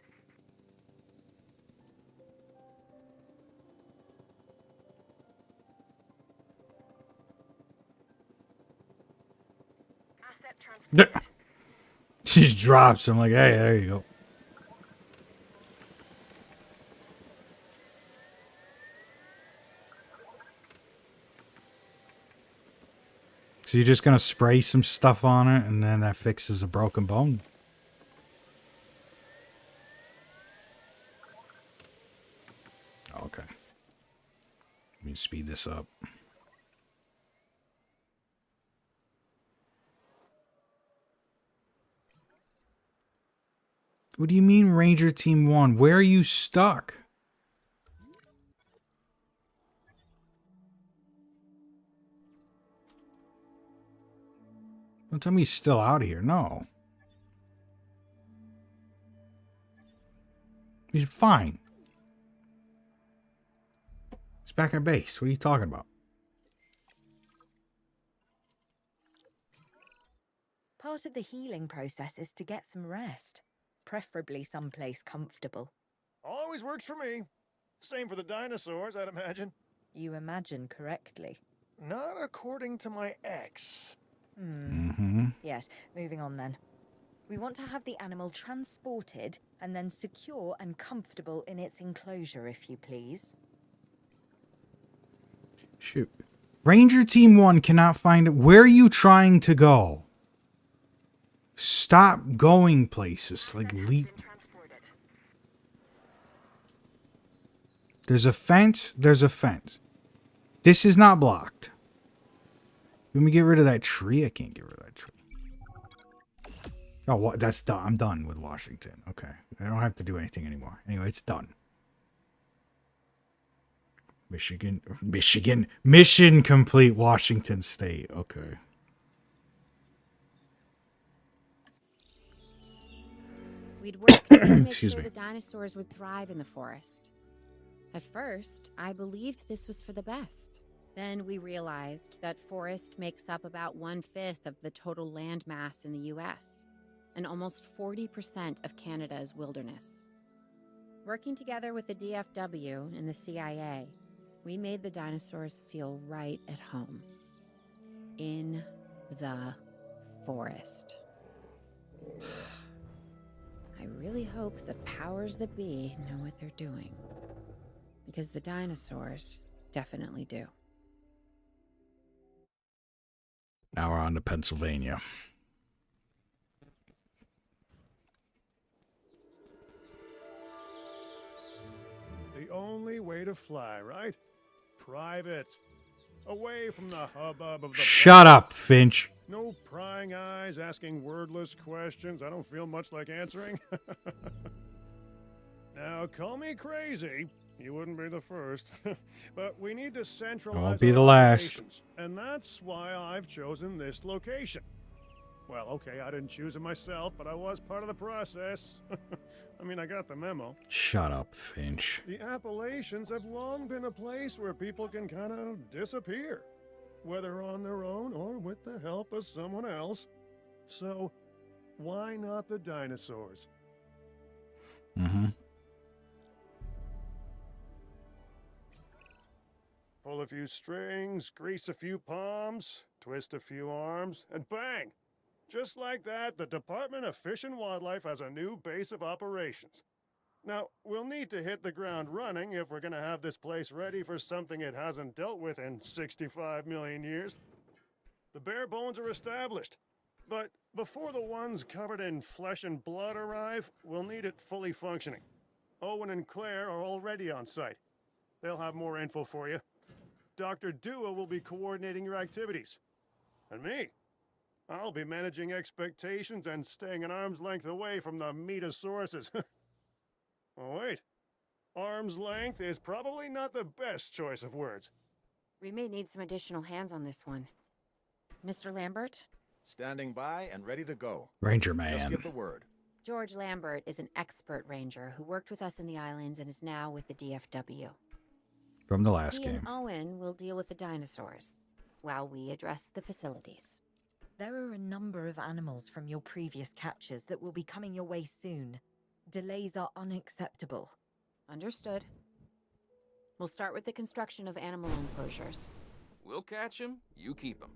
Asset transported. She just drops. I'm like, hey, there you go. So you're just gonna spray some stuff on it and then that fixes a broken bone? Okay. Let me speed this up. What do you mean Ranger Team 1? Where are you stuck? Don't tell me he's still out here. No. He's fine. He's back at base. What are you talking about? Part of the healing process is to get some rest, preferably someplace comfortable. Always works for me. Same for the dinosaurs, I'd imagine. You imagine correctly. Not according to my ex. Yes, moving on then. We want to have the animal transported and then secure and comfortable in its enclosure, if you please. Shoot. Ranger Team 1 cannot find it. Where are you trying to go? Stop going places. Like, leap. There's a fence. There's a fence. This is not blocked. Let me get rid of that tree. I can't get rid of that tree. Oh, what? That's done. I'm done with Washington. Okay. I don't have to do anything anymore. Anyway, it's done. Michigan. Mission complete, Washington State. Okay. We'd worked to make Excuse sure me. the dinosaurs would thrive in the forest. At first, I believed this was for the best. Then we realized that forest makes up about 1/5 of the total land mass in the US, and almost 40% of Canada's wilderness. Working together with the DFW and the CIA, we made the dinosaurs feel right at home. In the forest. I really hope the powers that be know what they're doing. Because the dinosaurs definitely do. Now we're on to Pennsylvania. The only way to fly, right? Private. Away from the hubbub of the... Shut up, Finch. No prying eyes asking wordless questions I don't feel much like answering. Now, call me crazy. You wouldn't be the first. But we need to centralize Won't be our the last. operations, and that's why I've chosen this location. Well, okay, I didn't choose it myself, but I was part of the process. I mean, I got the memo. Shut up, Finch. The Appalachians have long been a place where people can kind of disappear, whether on their own or with the help of someone else. So, why not the dinosaurs? Mm-hmm. Pull a few strings, grease a few palms, twist a few arms, and bang! Just like that, the Department of Fish and Wildlife has a new base of operations. Now, we'll need to hit the ground running if we're going to have this place ready for something it hasn't dealt with in 65 million years. The bare bones are established, but before the ones covered in flesh and blood arrive, we'll need it fully functioning. Owen and Claire are already on site. They'll have more info for you. Dr. Dua will be coordinating your activities. And me, I'll be managing expectations and staying an arm's length away from the metasauruses. Oh, wait. Arm's length is probably not the best choice of words. We may need some additional hands on this one. Mr. Lambert? Standing by and ready to go. Ranger Just man. give the word. George Lambert is an expert ranger who worked with us in the islands and is now with the DFW. From the last He game. and Owen will deal with the dinosaurs, while we address the facilities. There are a number of animals from your previous captures that will be coming your way soon. Delays are unacceptable. Understood. We'll start with the construction of animal enclosures. We'll catch him, you keep him.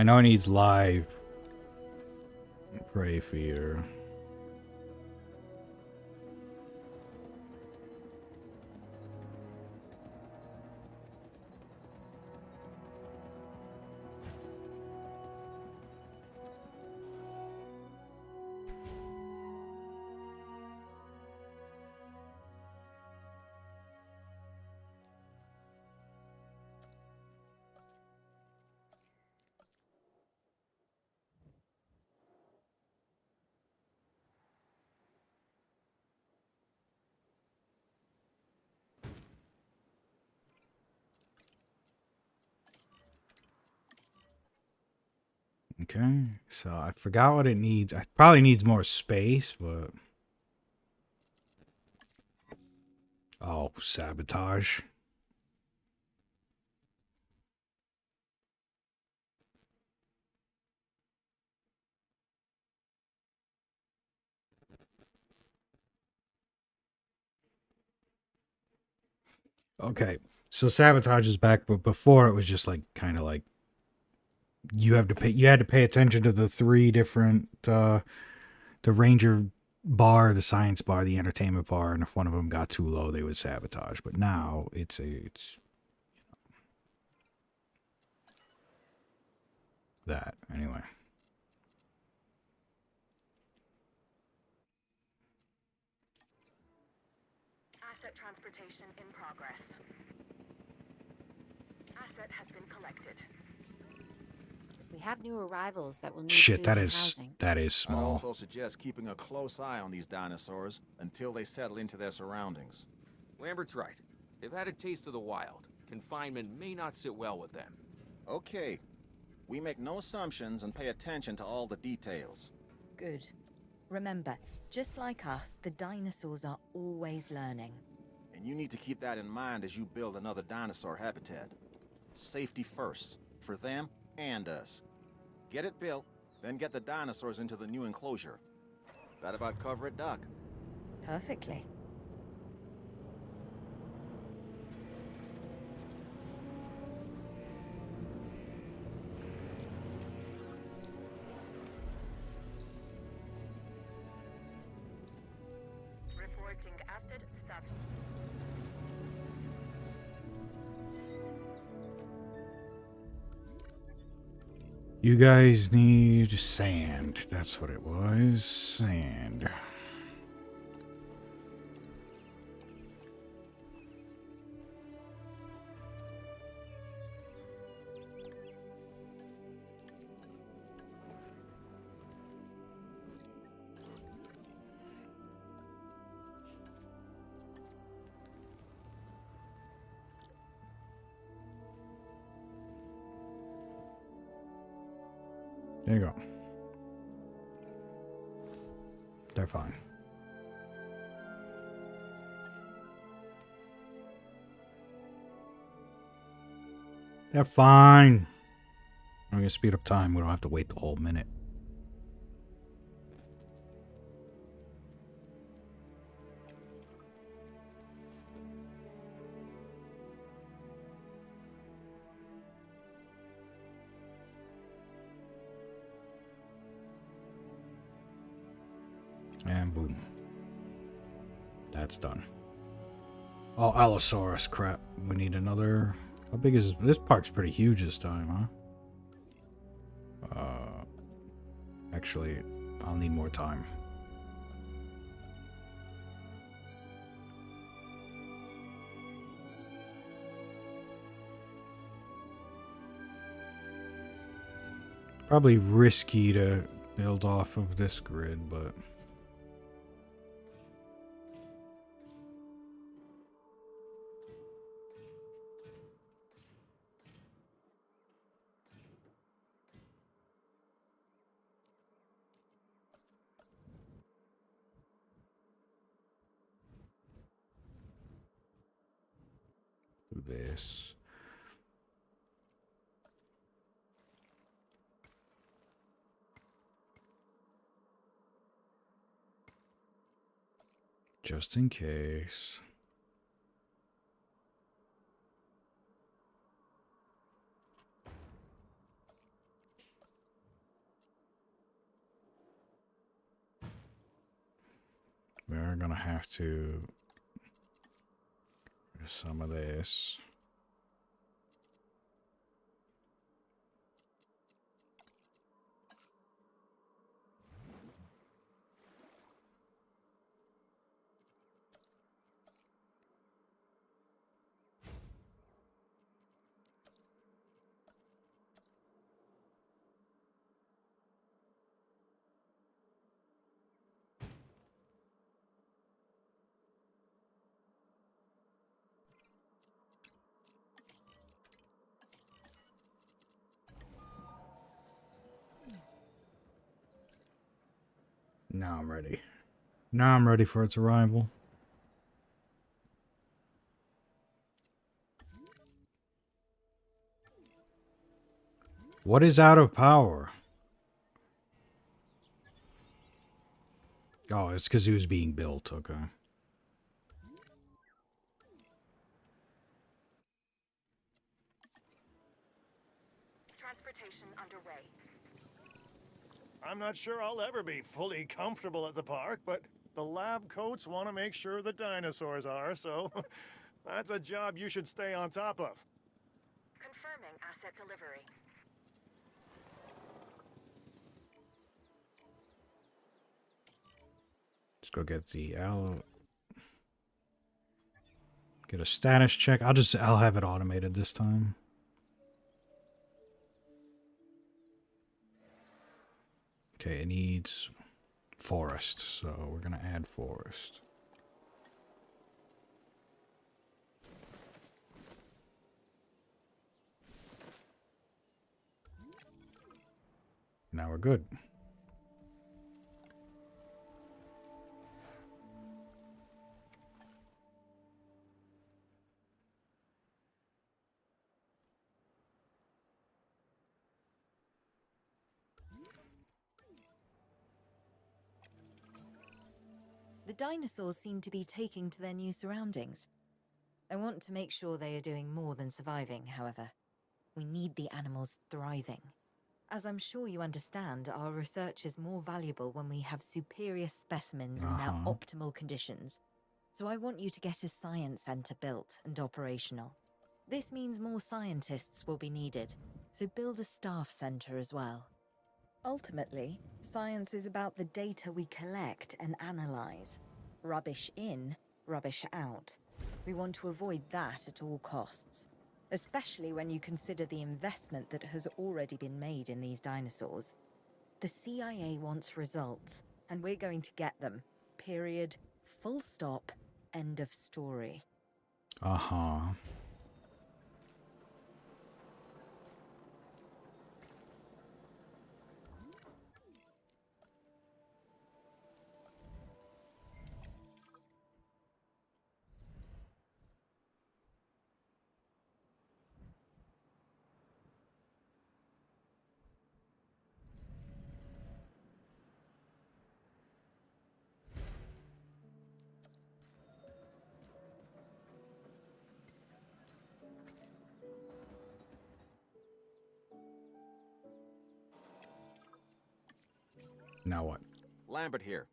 I know it needs live prey feeder. Okay, so I forgot what it needs. It probably needs more space, but... Oh, sabotage. Okay, so sabotage is back, but before it was just like kind of like you had to pay attention to the three different the ranger bar, the science bar, the entertainment bar, and if one of them got too low, they would sabotage. But now it's that anyway. Asset transportation in progress. Asset has been collected. We have new arrivals that will need Shit, food that and is housing. I'd small. also suggest keeping a close eye on these dinosaurs until they settle into their surroundings. Lambert's right. They've had a taste of the wild. Confinement may not sit well with them. Okay. We make no assumptions and pay attention to all the details. Good. Remember, just like us, the dinosaurs are always learning. And you need to keep that in mind as you build another dinosaur habitat. Safety first, for them and us. Get it built, then get the dinosaurs into the new enclosure. That about cover it, Doc? Perfectly. Reporting asset status. You guys need sand. That's what it was. Sand. There you go. They're fine. They're fine. I'm gonna speed up time. We don't have to wait the whole minute. And boom. That's done. Oh, Allosaurus crap. We need another... How big is... This park's pretty huge this time, huh? Actually, I'll need more time. Probably risky to build off of this grid, but... do this. Just in case. we're gonna have to do some of this. Now I'm ready. Now I'm ready for its arrival. What is out of power? Oh, it's because he was being built. Okay. Transportation underway. I'm not sure I'll ever be fully comfortable at the park, but the lab coats want to make sure the dinosaurs are, so that's a job you should stay on top of. Confirming asset delivery. Let's go get the get a status check. I'll have it automated this time. Okay, it needs forest, so we're gonna add forest. Now we're good. The dinosaurs seem to be taking to their new surroundings. I want to make sure they are doing more than surviving, however. We need the animals thriving. As I'm sure you understand, our research is more valuable when we have superior specimens in their optimal conditions. So I want you to get a science center built and operational. This means more scientists will be needed, so build a staff center as well. Ultimately, science is about the data we collect and analyze. Rubbish in, rubbish out. We want to avoid that at all costs, especially when you consider the investment that has already been made in these dinosaurs. The CIA wants results, and we're going to get them. Period. Full stop. End of story. Now what? Lambert here.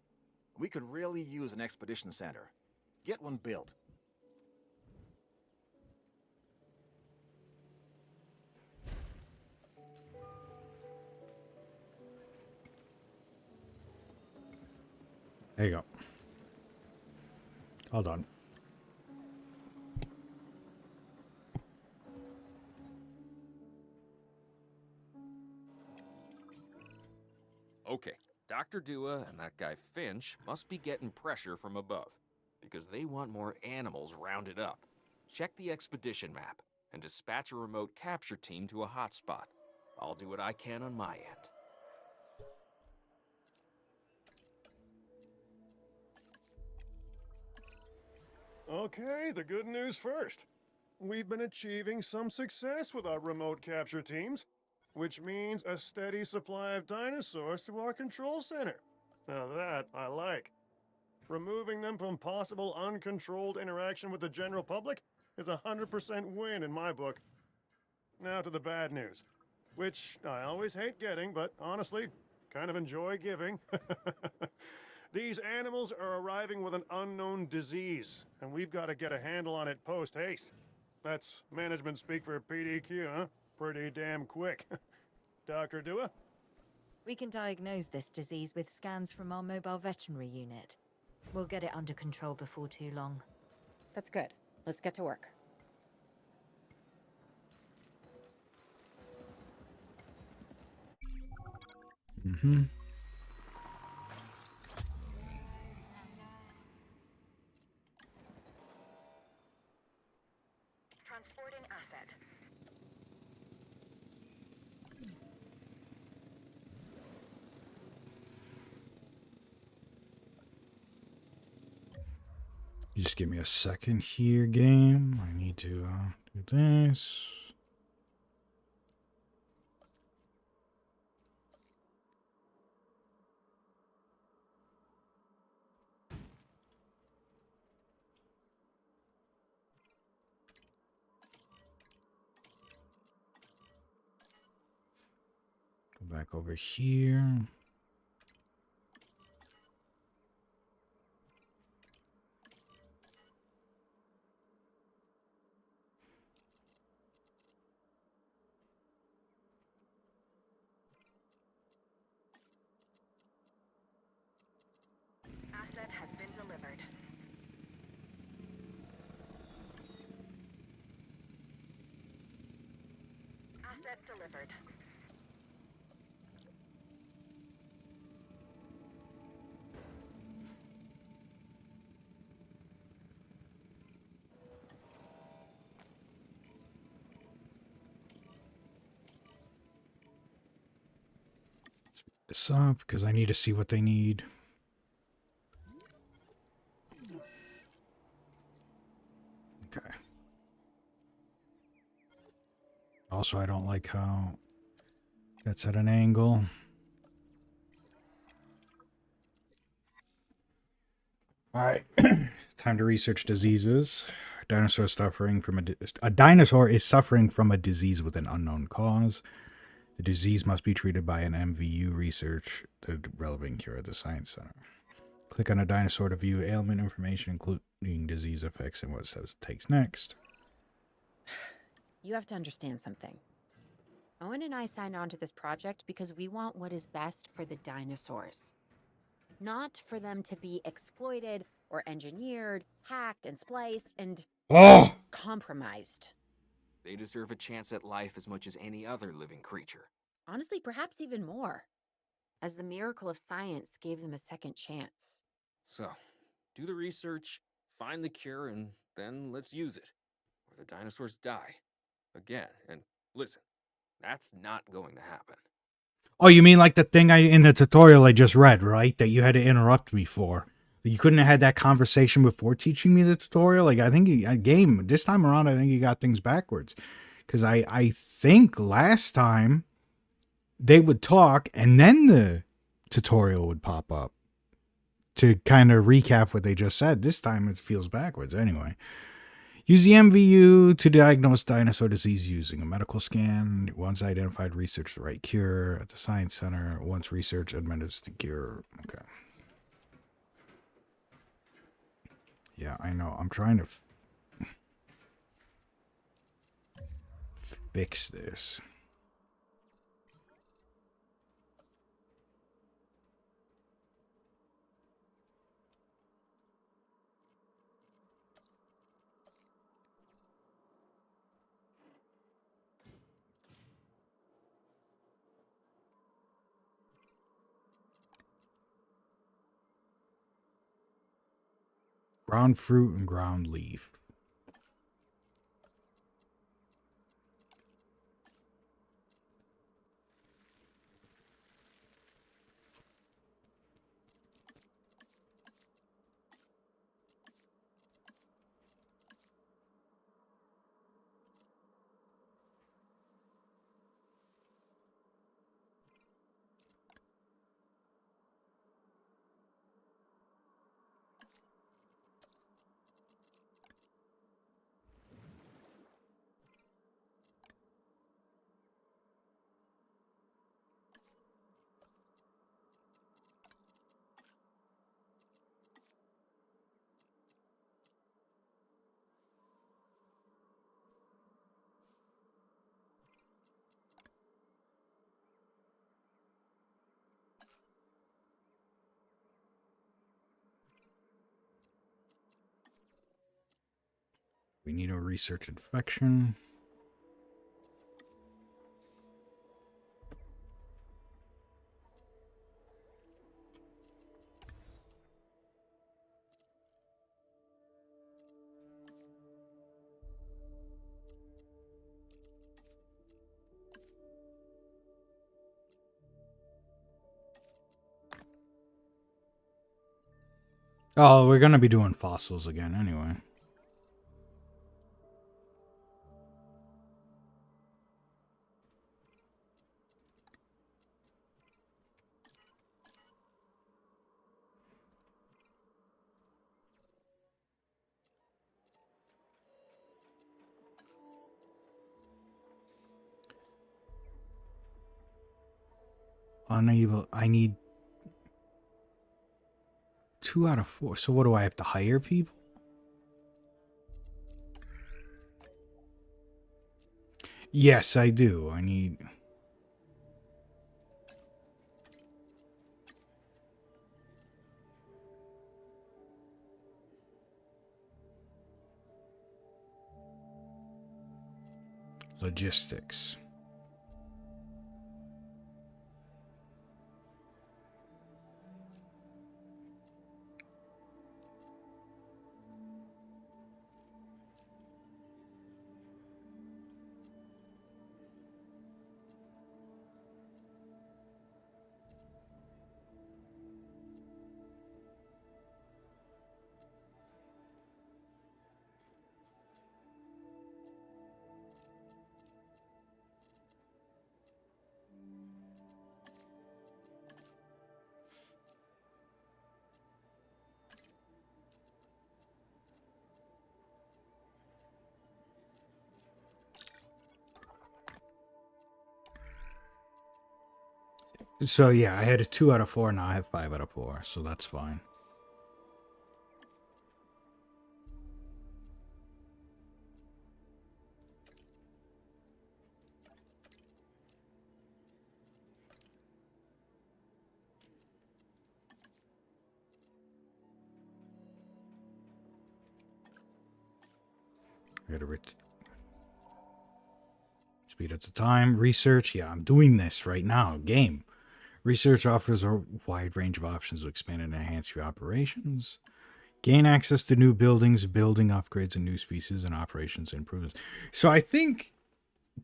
We could really use an expedition center. Get one built. There you go. All done. Okay, Dr. Dua and that guy Finch must be getting pressure from above, because they want more animals rounded up. Check the expedition map, and dispatch a remote capture team to a hotspot. I'll do what I can on my end. Okay, the good news first. We've been achieving some success with our remote capture teams, which means a steady supply of dinosaurs to our control center. Now that I like. Removing them from possible uncontrolled interaction with the general public is a 100% win in my book. Now to the bad news, which I always hate getting, but honestly, kind of enjoy giving. These animals are arriving with an unknown disease, and we've got to get a handle on it post-haste. That's management speak for PDQ, huh? Pretty damn quick. Dr. Dua? We can diagnose this disease with scans from our mobile veterinary unit. We'll get it under control before too long. That's good. Let's get to work. Mm-hmm. Transporting asset. You just give me a second here, game. I need to do this. Go back over here. Asset has been delivered. Asset delivered. This up because I need to see what they need. Okay. Also, I don't like how that's at an angle. Alright. Time to research diseases. A dinosaur is suffering from a dinosaur is suffering from a disease with an unknown cause. The disease must be treated by an MVU research the relevant cure at the Science Center. Click on a dinosaur to view ailment information, including disease effects and what steps it takes next. You have to understand something. Owen and I signed on to this project because we want what is best for the dinosaurs. Not for them to be exploited or engineered, hacked and spliced and compromised. They deserve a chance at life as much as any other living creature. Honestly, perhaps even more, as the miracle of science gave them a second chance. So, do the research, find the cure, and then let's use it. Or the dinosaurs die. Again. And listen, that's not going to happen. Oh, you mean like the thing in the tutorial I just read, right? That you had to interrupt me for. You couldn't have had that conversation before teaching me the tutorial? Like, I think this time around, I think you got things backwards. Because I think last time they would talk and then the tutorial would pop up to kind of recap what they just said. This time it feels backwards. Anyway. Use the MVU to diagnose dinosaur disease using a medical scan. Once identified, research the right cure at the Science Center. Once research administers the cure. Okay. Yeah, I know. I'm trying to fix this. Ground fruit and ground leaf. We need a research infection. Oh, we're gonna be doing fossils again anyway. Unable. I need 2 out of 4. So what do I have to hire people? Yes, I do. I need. Logistics. So yeah, I had a 2 out of 4. Now I have 5 out of 4. So that's fine. I gotta speed up the time. Research. Yeah, I'm doing this right now. Game. Research offers a wide range of options to expand and enhance your operations. Gain access to new buildings, building upgrades, and new species and operations improvements. So I think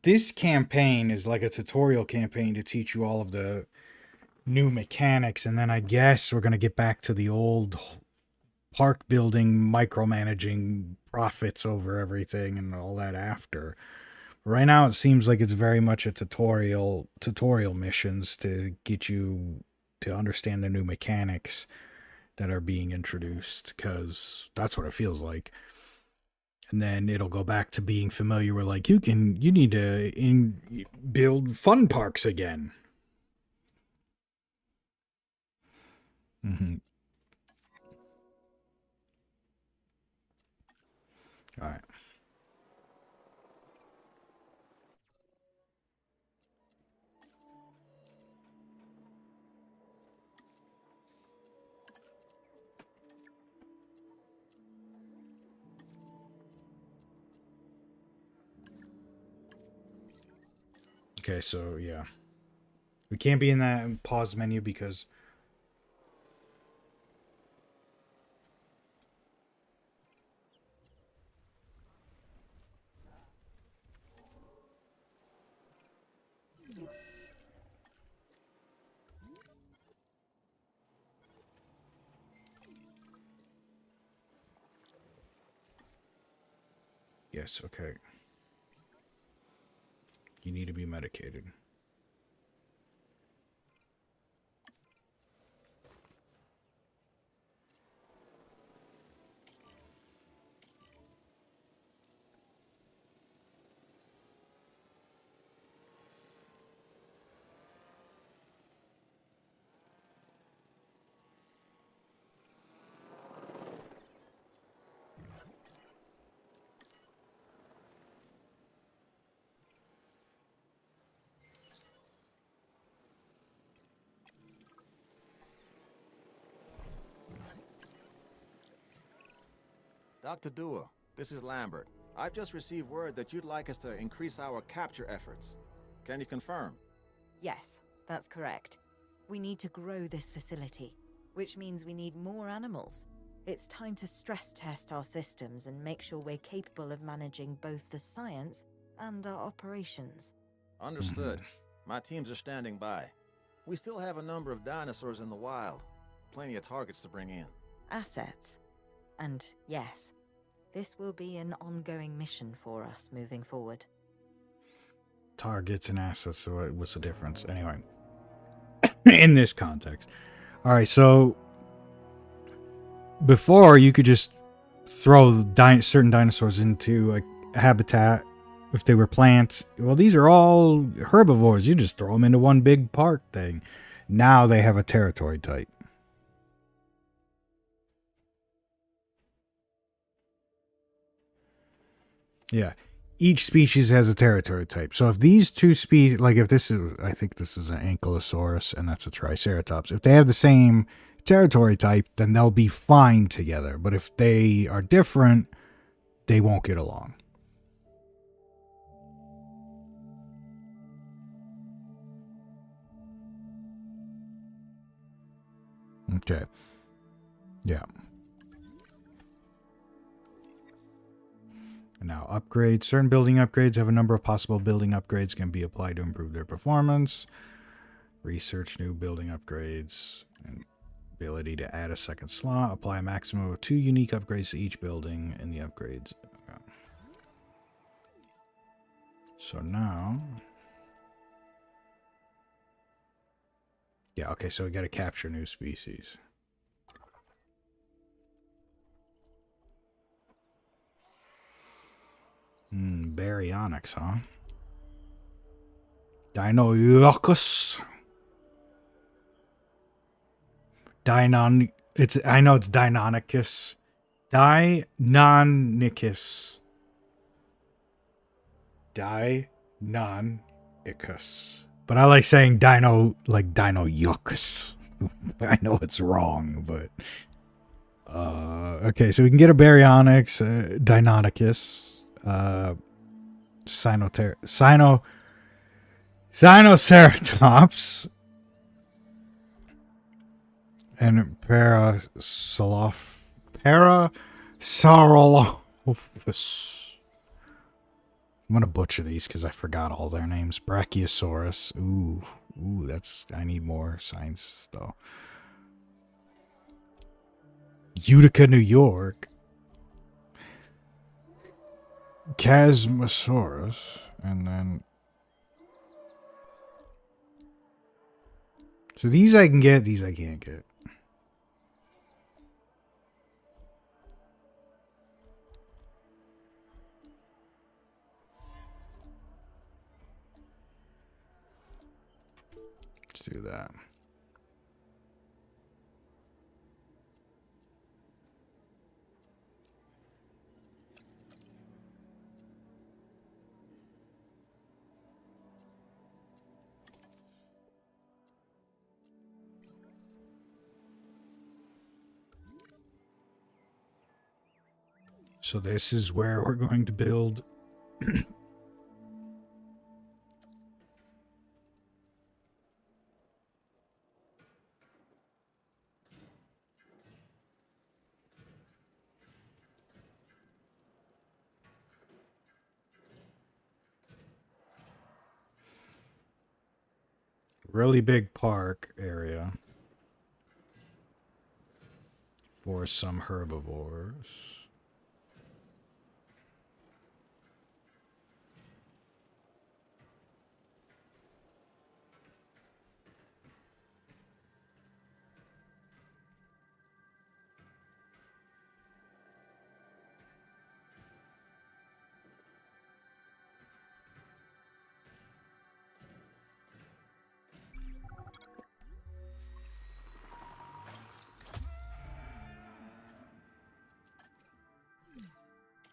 this campaign is like a tutorial campaign to teach you all of the new mechanics, and then I guess we're gonna get back to the old park building, micromanaging profits over everything and all that after. Right now it seems like it's very much a tutorial missions to get you to understand the new mechanics that are being introduced, because that's what it feels like. And then it'll go back to being familiar with, like, you need to build fun parks again. Mm-hmm. All right. Okay, so yeah. We can't be in that pause menu because yes, okay. You need to be medicated. Dr. Dewar, this is Lambert. I've just received word that you'd like us to increase our capture efforts. Can you confirm? Yes, that's correct. We need to grow this facility, which means we need more animals. It's time to stress test our systems and make sure we're capable of managing both the science and our operations. Understood. My teams are standing by. We still have a number of dinosaurs in the wild. Plenty of targets to bring in. Assets. And yes, this will be an ongoing mission for us moving forward. Targets and assets, so what's the difference? Anyway, in this context. Alright, so before you could just throw certain dinosaurs into a habitat if they were plants. Well, these are all herbivores. You just throw them into one big park thing. Now they have a territory type. Yeah. Each species has a territory type. So if these two species, like if this is, I think this is an Ankylosaurus and that's a Triceratops. If they have the same territory type, then they'll be fine together. But if they are different, they won't get along. Okay. Yeah. Now, upgrades. Certain building upgrades have a number of possible building upgrades can be applied to improve their performance. Research new building upgrades. And ability to add a second slot. Apply a maximum of 2 unique upgrades to each building in the upgrades. Okay. So now... Yeah, okay, so we gotta capture new species. Baryonyx, huh? Deinonychus. I know it's Deinonychus. Deinonychus. Deinonychus. But I like saying Deinonychus. I know it's wrong, but... okay, so we can get a Baryonyx, Deinonychus. Sinoceratops and Parasaurolophus. I'm gonna butcher these because I forgot all their names. Brachiosaurus. Ooh, that's, I need more science though. Utica, New York. Chasmosaurus, and then... So these I can get, these I can't get. Let's do that. So this is where we're going to build. Really big park area for some herbivores.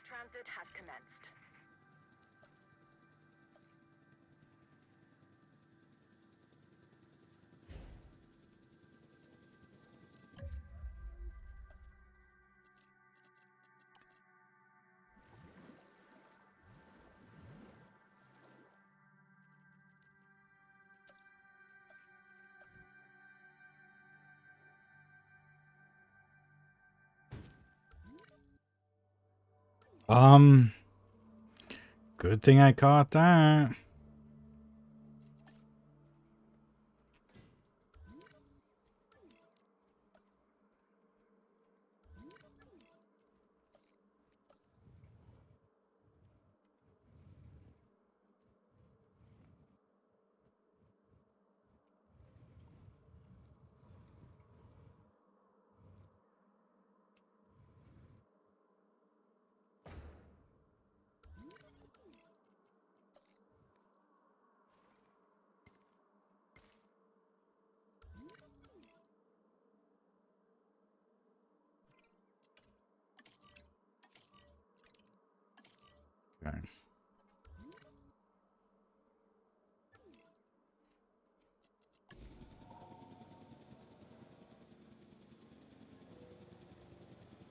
Transit has commenced. Good thing I caught that. Okay.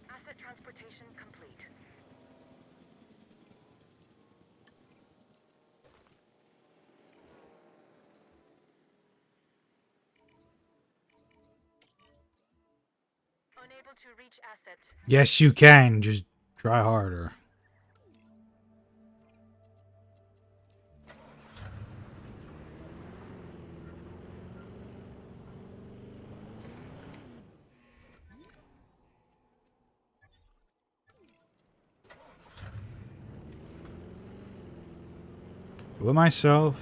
Asset transportation complete. Unable to reach asset. Yes, you can. Just try harder. Do it myself.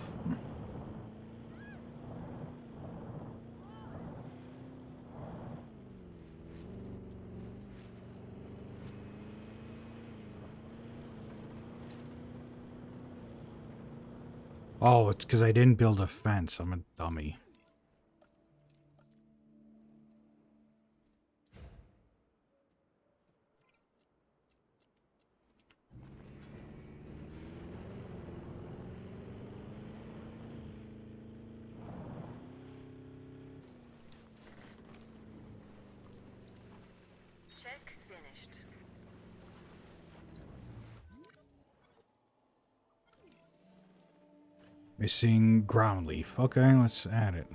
Oh, it's because I didn't build a fence. I'm a dummy. Check finished. Missing ground leaf. Okay, let's add it.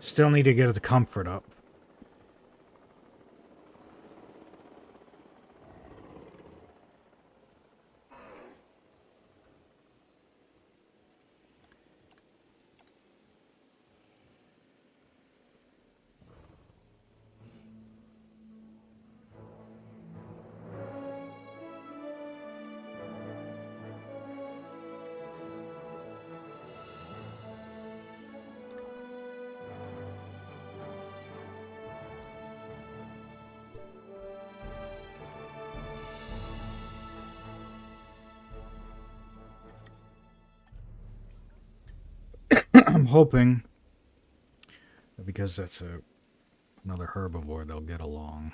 Still need to get the comfort up. I'm hoping that because that's another herbivore, they'll get along.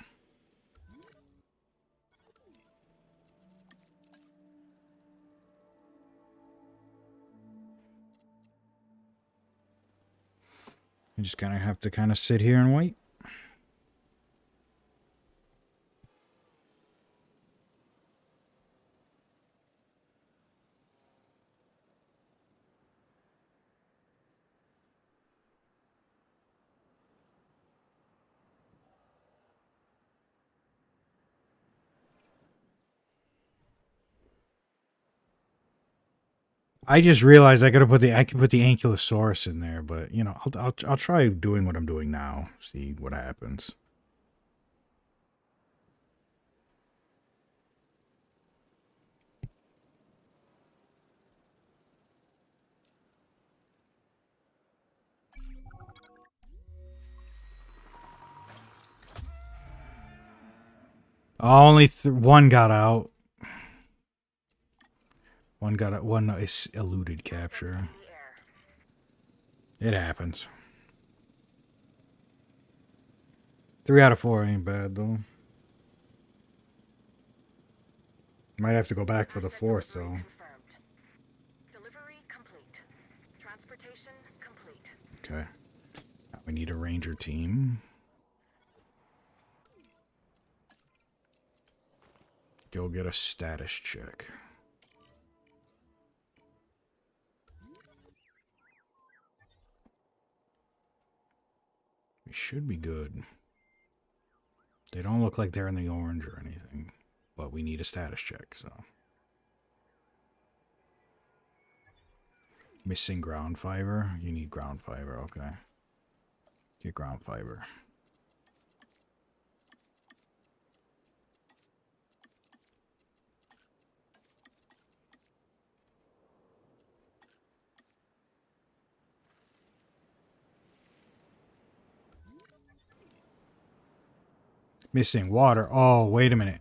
You just gonna have to kind of sit here and wait. I just realized I could put the Ankylosaurus in there, but you know, I'll try doing what I'm doing now. See what happens. Only one got out. One is eluded capture. It happens. 3 out of 4 ain't bad though. Might have to go back for the 4th though. Delivery complete. Transportation complete. Okay. Now we need a ranger team. Go get a status check. We should be good. They don't look like they're in the orange or anything, but we need a status check, so. Missing ground fiber. You need ground fiber, okay. Get ground fiber. Missing water. Oh, wait a minute.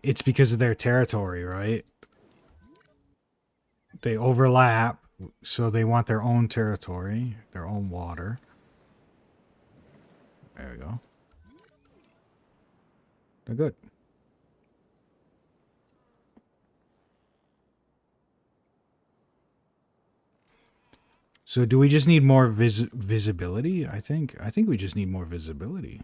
It's because of their territory, right? They overlap, so they want their own territory, their own water. There we go. They're good. So do we just need more visibility? I think we just need more visibility.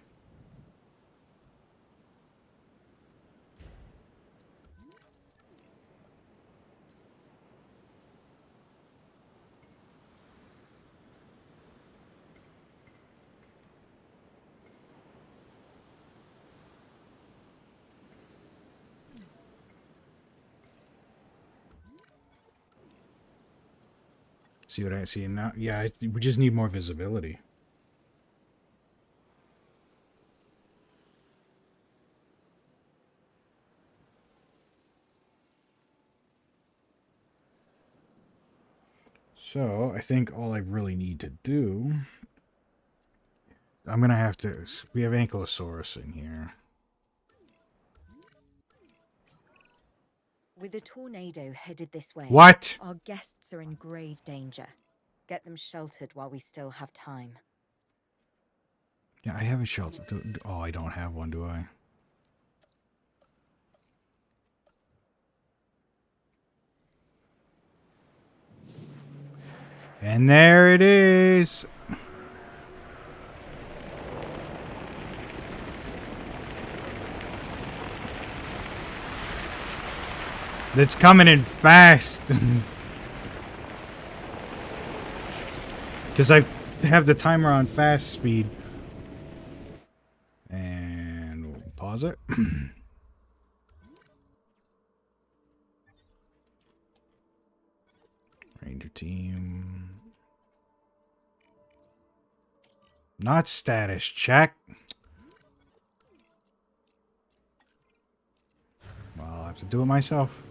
See what I see now? Yeah, we just need more visibility. So, I think all I really need to do... I'm going to have to... We have Ankylosaurus in here. With a tornado headed this way, What? our guests are in grave danger. Get them sheltered while we still have time. Yeah, I have a shelter. Oh, I don't have one, do I? And there it is. It's coming in fast. Because I have the timer on fast speed. And we'll pause it. Ranger team. Not status check. Well, I'll have to do it myself.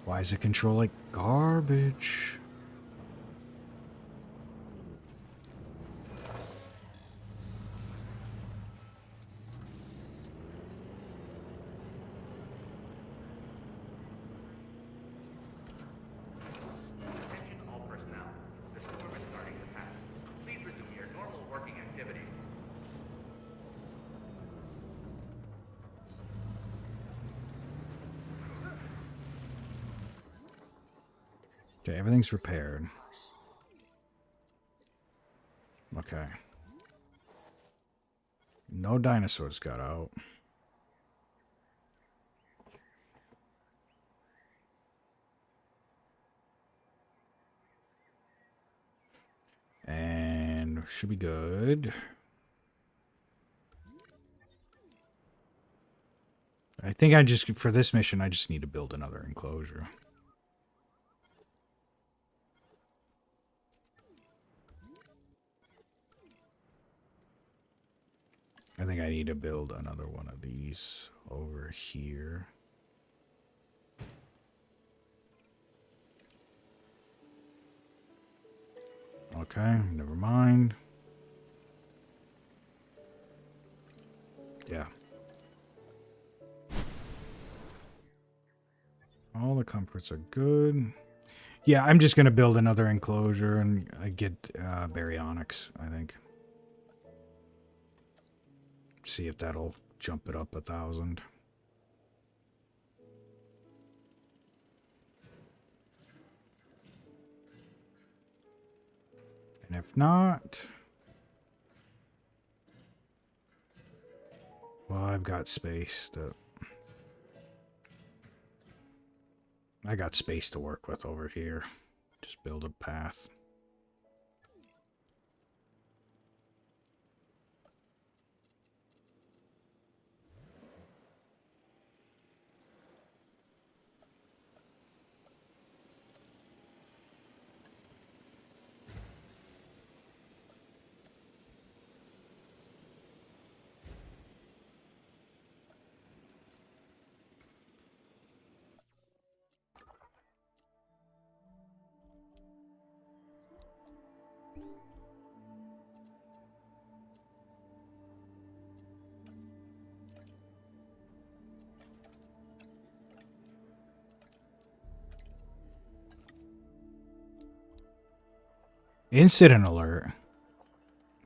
Why is it control like garbage? Attention all personnel. The storm is starting to pass. Please resume your normal working activity. Okay, everything's repaired. Okay. No dinosaurs got out. And should be good. I think I just, for this mission, I just need to build another enclosure. I think I need to build another one of these over here. Okay, never mind. Yeah. All the comforts are good. Yeah, I'm just going to build another enclosure and get baryonyx, I think. See if that'll jump it up 1,000. And if not... Well, I've got space to... I got space to work with over here. Just build a path. Incident alert.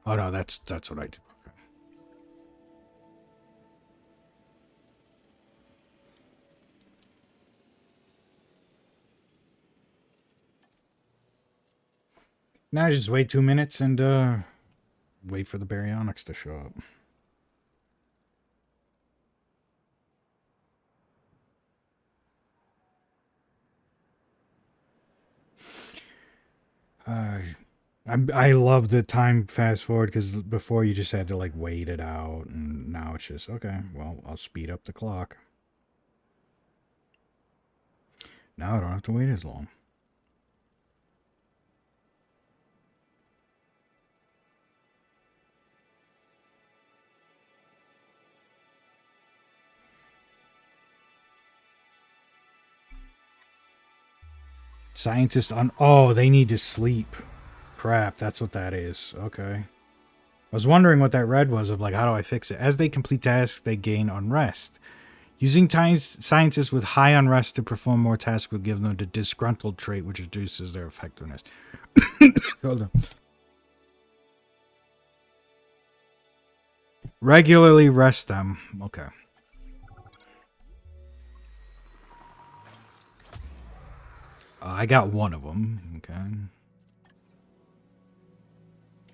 Oh no, that's what I do. Okay. Now I just wait 2 minutes and wait for the baryonyx to show up. I love the time fast forward because before you just had to like wait it out, and now it's just okay. Well, I'll speed up the clock. Now I don't have to wait as long. Scientists on... Oh, they need to sleep. Crap, that's what that is. Okay. I was wondering what that red was of like, how do I fix it? As they complete tasks, they gain unrest. Using scientists with high unrest to perform more tasks will give them the disgruntled trait, which reduces their effectiveness. Hold on. Regularly rest them. Okay. I got one of them. Okay.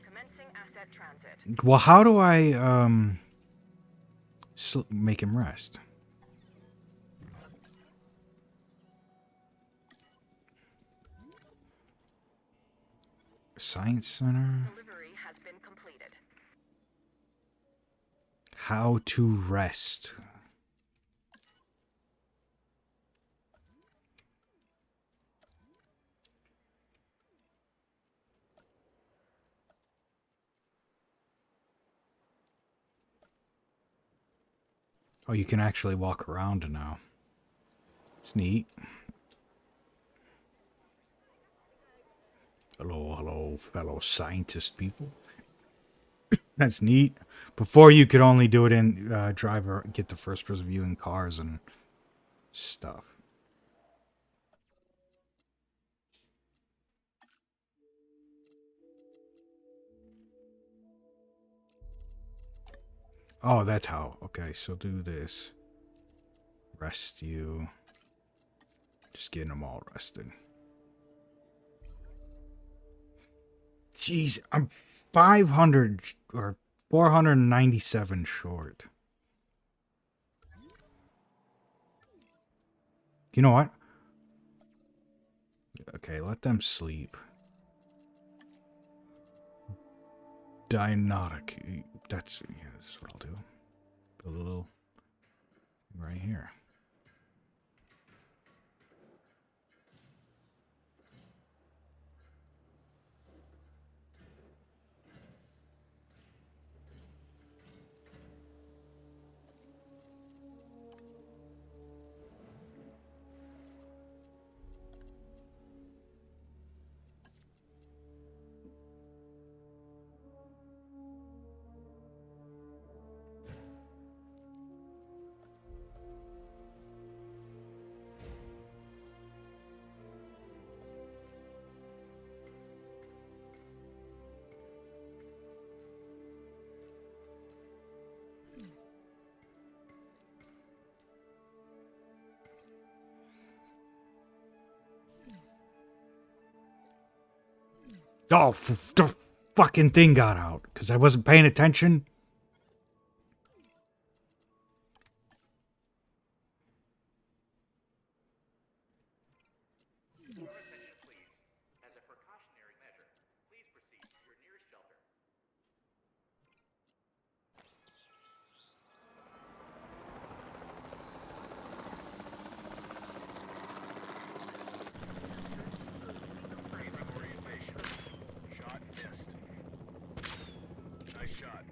Commencing asset transit. Well, how do I make him rest? Science Center. Delivery has been completed. How to rest. Oh, you can actually walk around now. It's neat. Hello, fellow scientist people. That's neat. Before you could only do it in driver, get the first person view in cars and stuff. Oh, that's how. Okay, so do this. Rest you. Just getting them all rested. Jeez, I'm 500 or 497 short. You know what? Okay, let them sleep. Dynotic. That's what I'll do. Build a little right here. Oh, fucking thing got out because I wasn't paying attention. Your attention, please. As a precautionary measure, please proceed to your nearest shelter. Frame of orientation. Shot missed. Nice shot.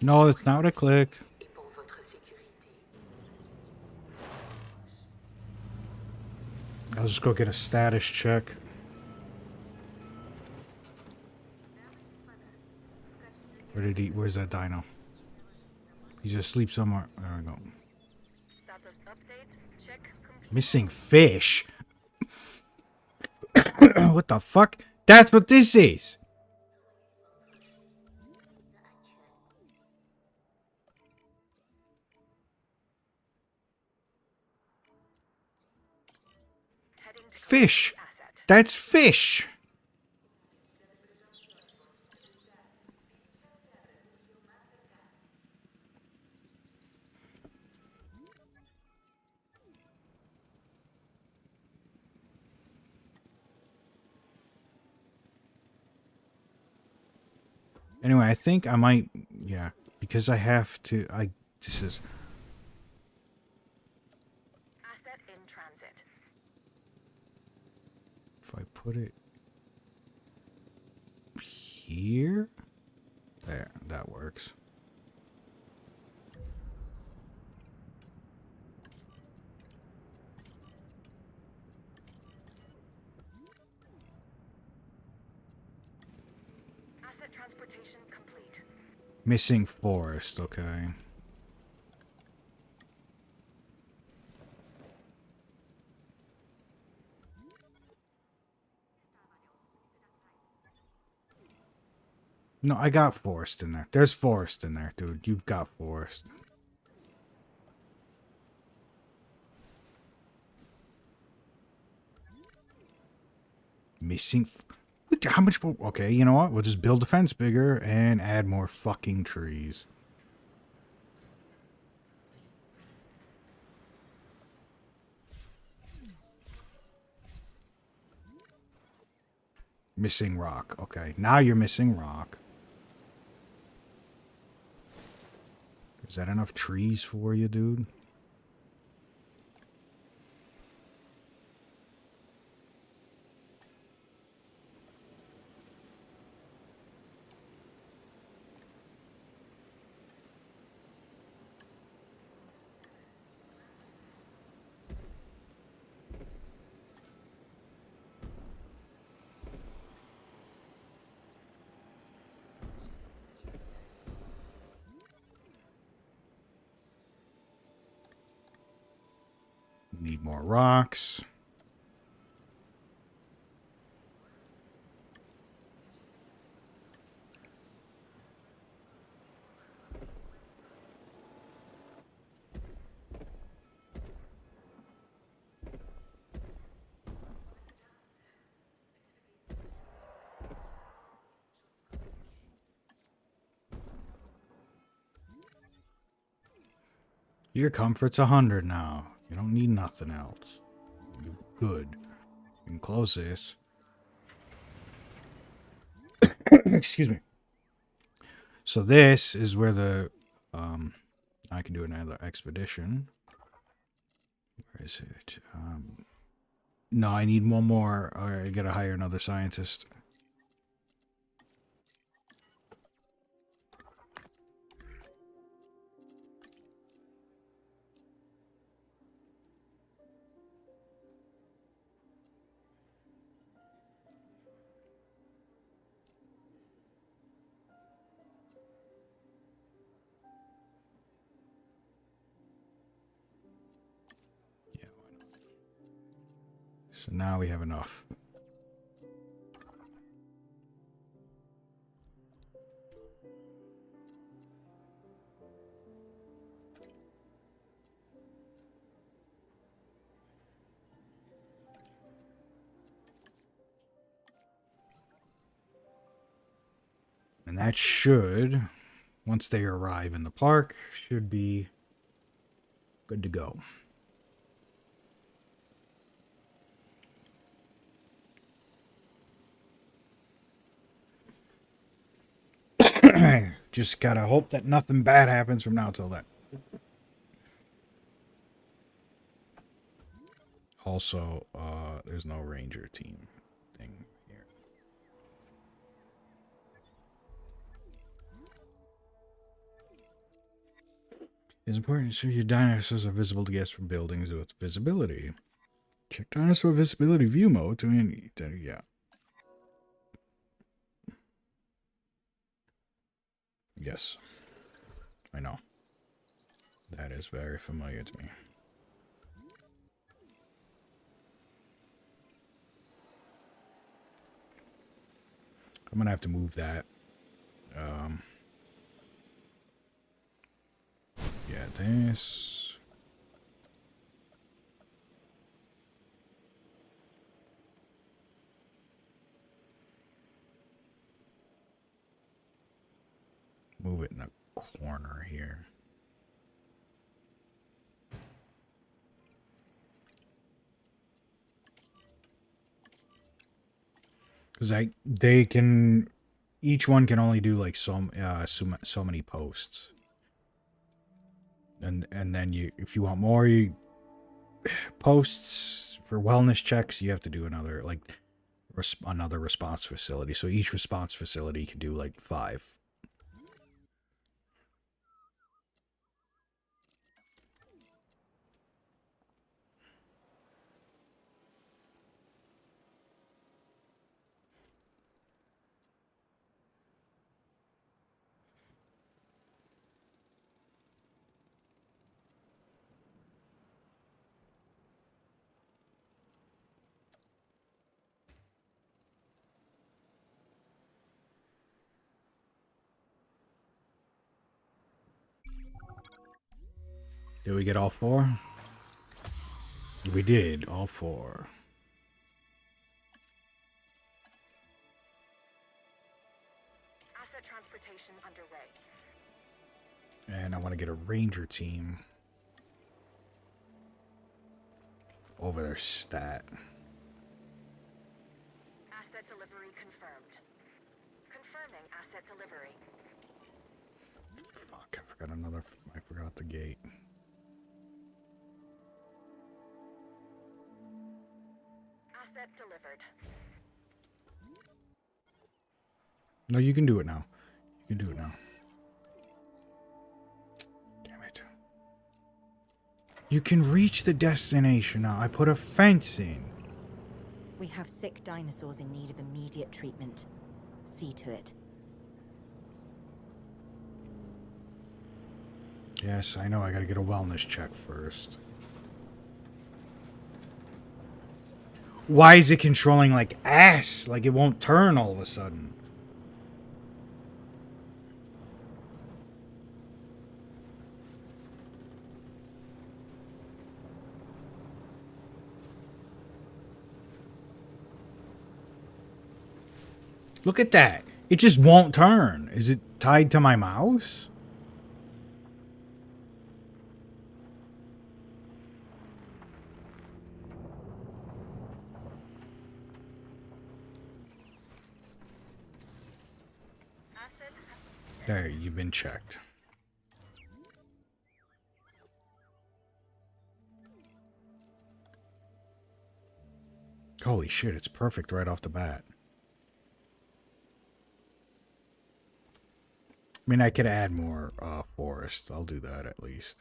No, that's not what I clicked. I'll just go get a status check. Where did he? Where's that dino? He's asleep somewhere. There we go. Status update. Check complete. Missing fish? What the fuck? That's what this is! Heading to Fish! collect the asset. That's fish! Anyway, I think I might, yeah, because I have to, this is, Asset in transit. if I put it here, there, that works. Asset transportation complete. Missing forest, okay. No, I got forest in there. There's forest in there, dude. You've got forest. Missing. How much? Okay, you know what? We'll just build the fence bigger and add more fucking trees. Missing rock. Okay, now you're missing rock. Is that enough trees for you, dude? Need more rocks. Your comfort's 100 now. You don't need nothing else. You're good. You can close this. Excuse me. So this is where the I can do another expedition. Where is it? No, I need one more. I gotta hire another scientist. So now we have enough. And that should, once they arrive in the park, should be good to go. Just gotta hope that nothing bad happens from now till then. Also, there's no ranger team thing here. It's important to ensure your dinosaurs are visible to guests from buildings with visibility. Check dinosaur visibility view mode to yeah. Yes. I know. That is very familiar to me. I'm gonna have to move that. Yeah, this. Move it in the corner here. Because they can, each one can only do like so many posts. And then if you want more posts for wellness checks, you have to do another another response facility. So each response facility can do like 5. Did we get all 4? We did, all 4. Asset transportation underway. And I want to get a ranger team over their stat. Asset delivery confirmed. Confirming asset delivery. Fuck, I forgot the gate. Asset delivered. No, you can do it now. You can do it now. Damn it. You can reach the destination now. I put a fence in. We have sick dinosaurs in need of immediate treatment. See to it. Yes, I know. I gotta get a wellness check first. Why is it controlling like ass? Like it won't turn all of a sudden. Look at that. It just won't turn. Is it tied to my mouse? Asset. There, you've been checked. Holy shit, it's perfect right off the bat. I mean, I could add more forest. I'll do that at least.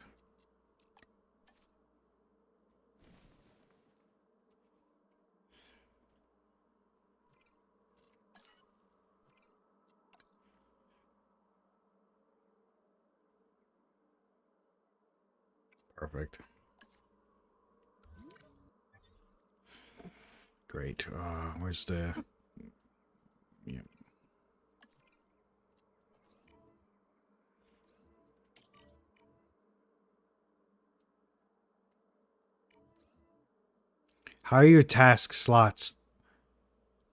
Perfect. Great. Where's the... Yeah. How are your task slots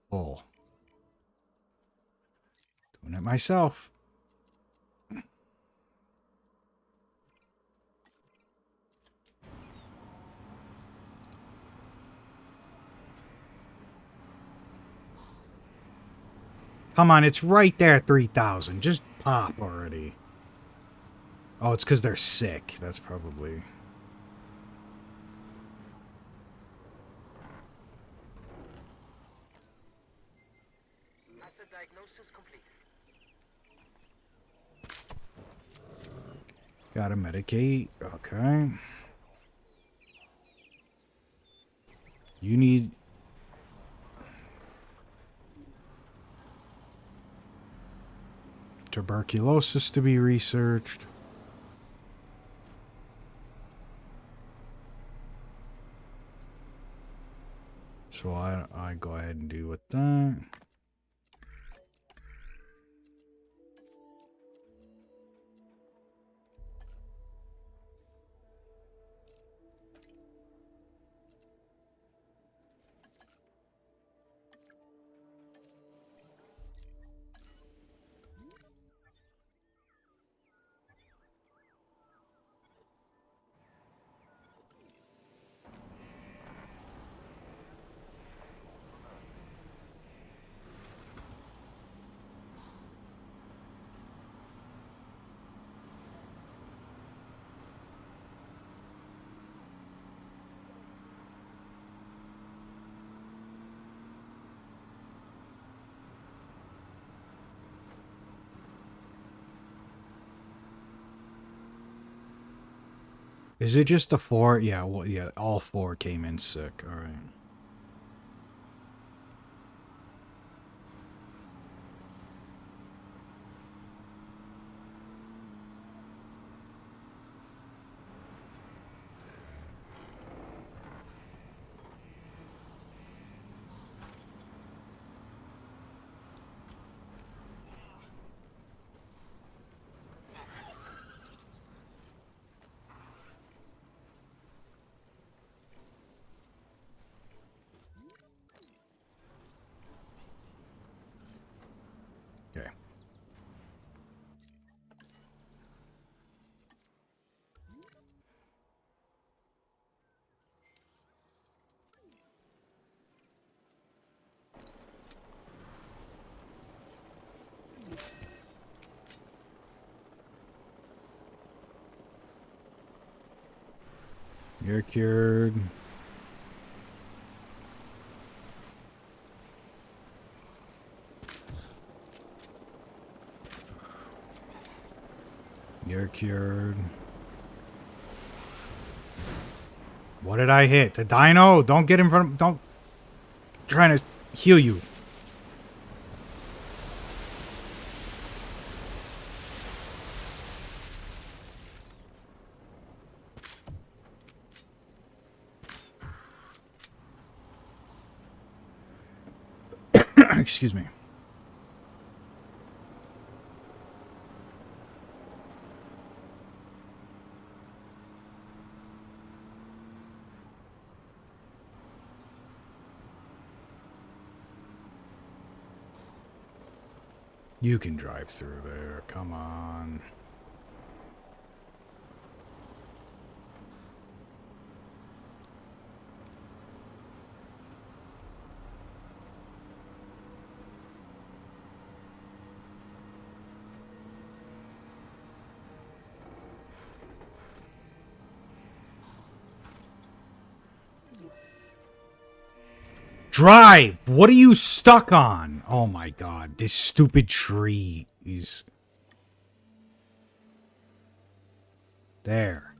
full? Doing it myself. Come on, it's right there at 3,000. Just pop already. Oh, it's because they're sick. That's probably... Asset diagnosis complete. Gotta medicate. Okay. You need... tuberculosis to be researched. So I go ahead and do with that. Is it just the 4? Yeah, well, yeah, all 4 came in sick. All right. Okay. You're cured. You're cured. What did I hit? The dino? Don't get in front of... Don't... I'm trying to heal you. Excuse me. You can drive through there. Come on. Drive! What are you stuck on? Oh my god, this stupid tree is... There.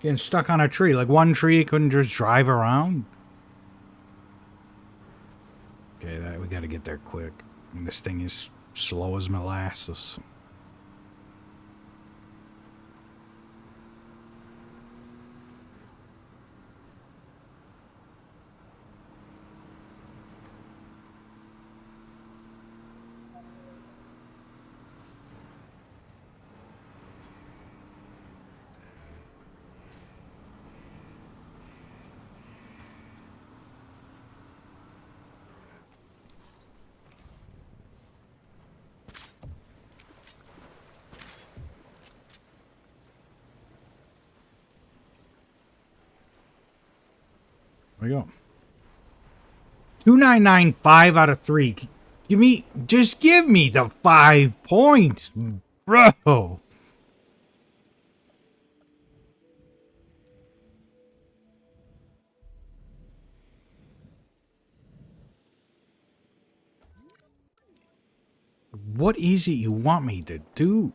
Getting stuck on a tree. Like one tree couldn't just drive around? Okay, we gotta get there quick. And this thing is slow as molasses. There we go. 2995 out of 3. Just give me the 5 points, bro. What is it you want me to do?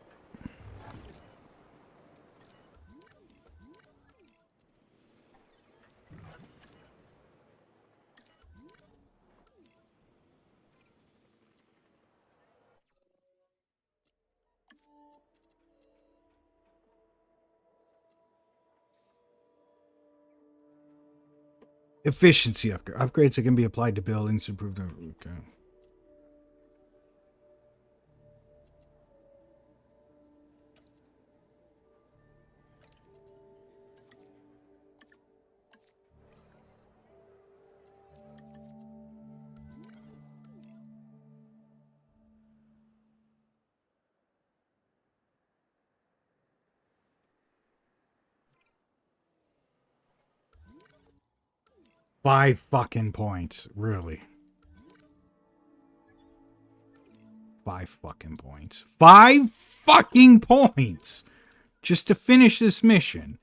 Efficiency upgrades that can be applied to buildings to improve their. Okay. Five fucking points, really. 5 fucking points. 5 fucking points! Just to finish this mission.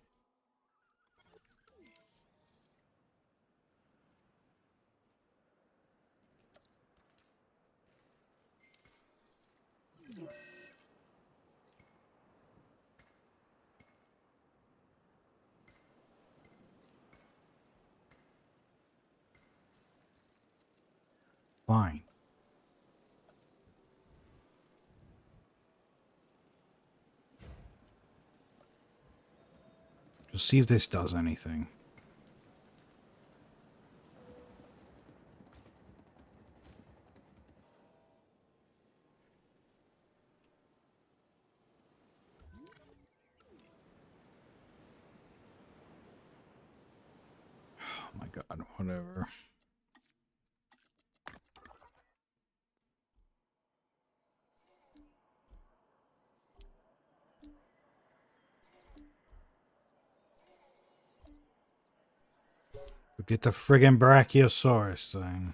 Fine. Just see if this does anything. Oh my god, whatever. Get the friggin' Brachiosaurus thing.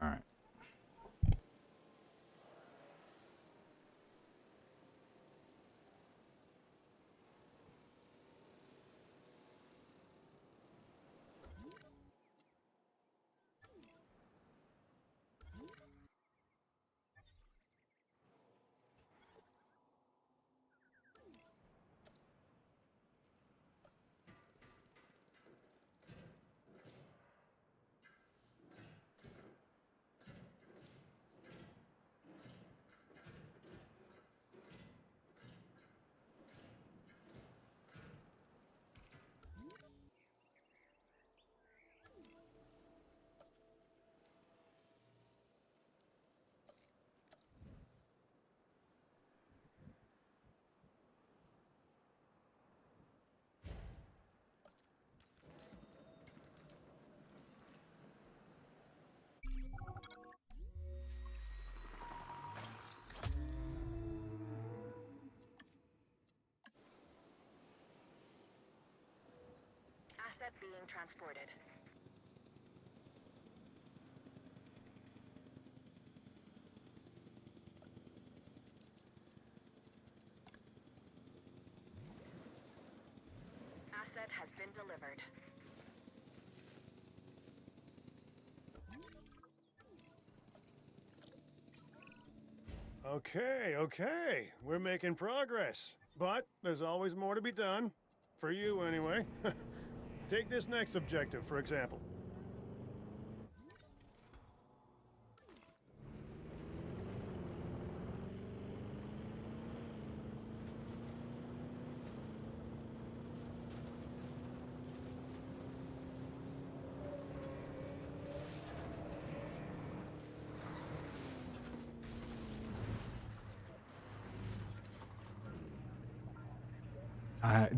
Alright. Asset being transported. Asset has been delivered. Okay. We're making progress. But there's always more to be done. For you, anyway. Take this next objective, for example.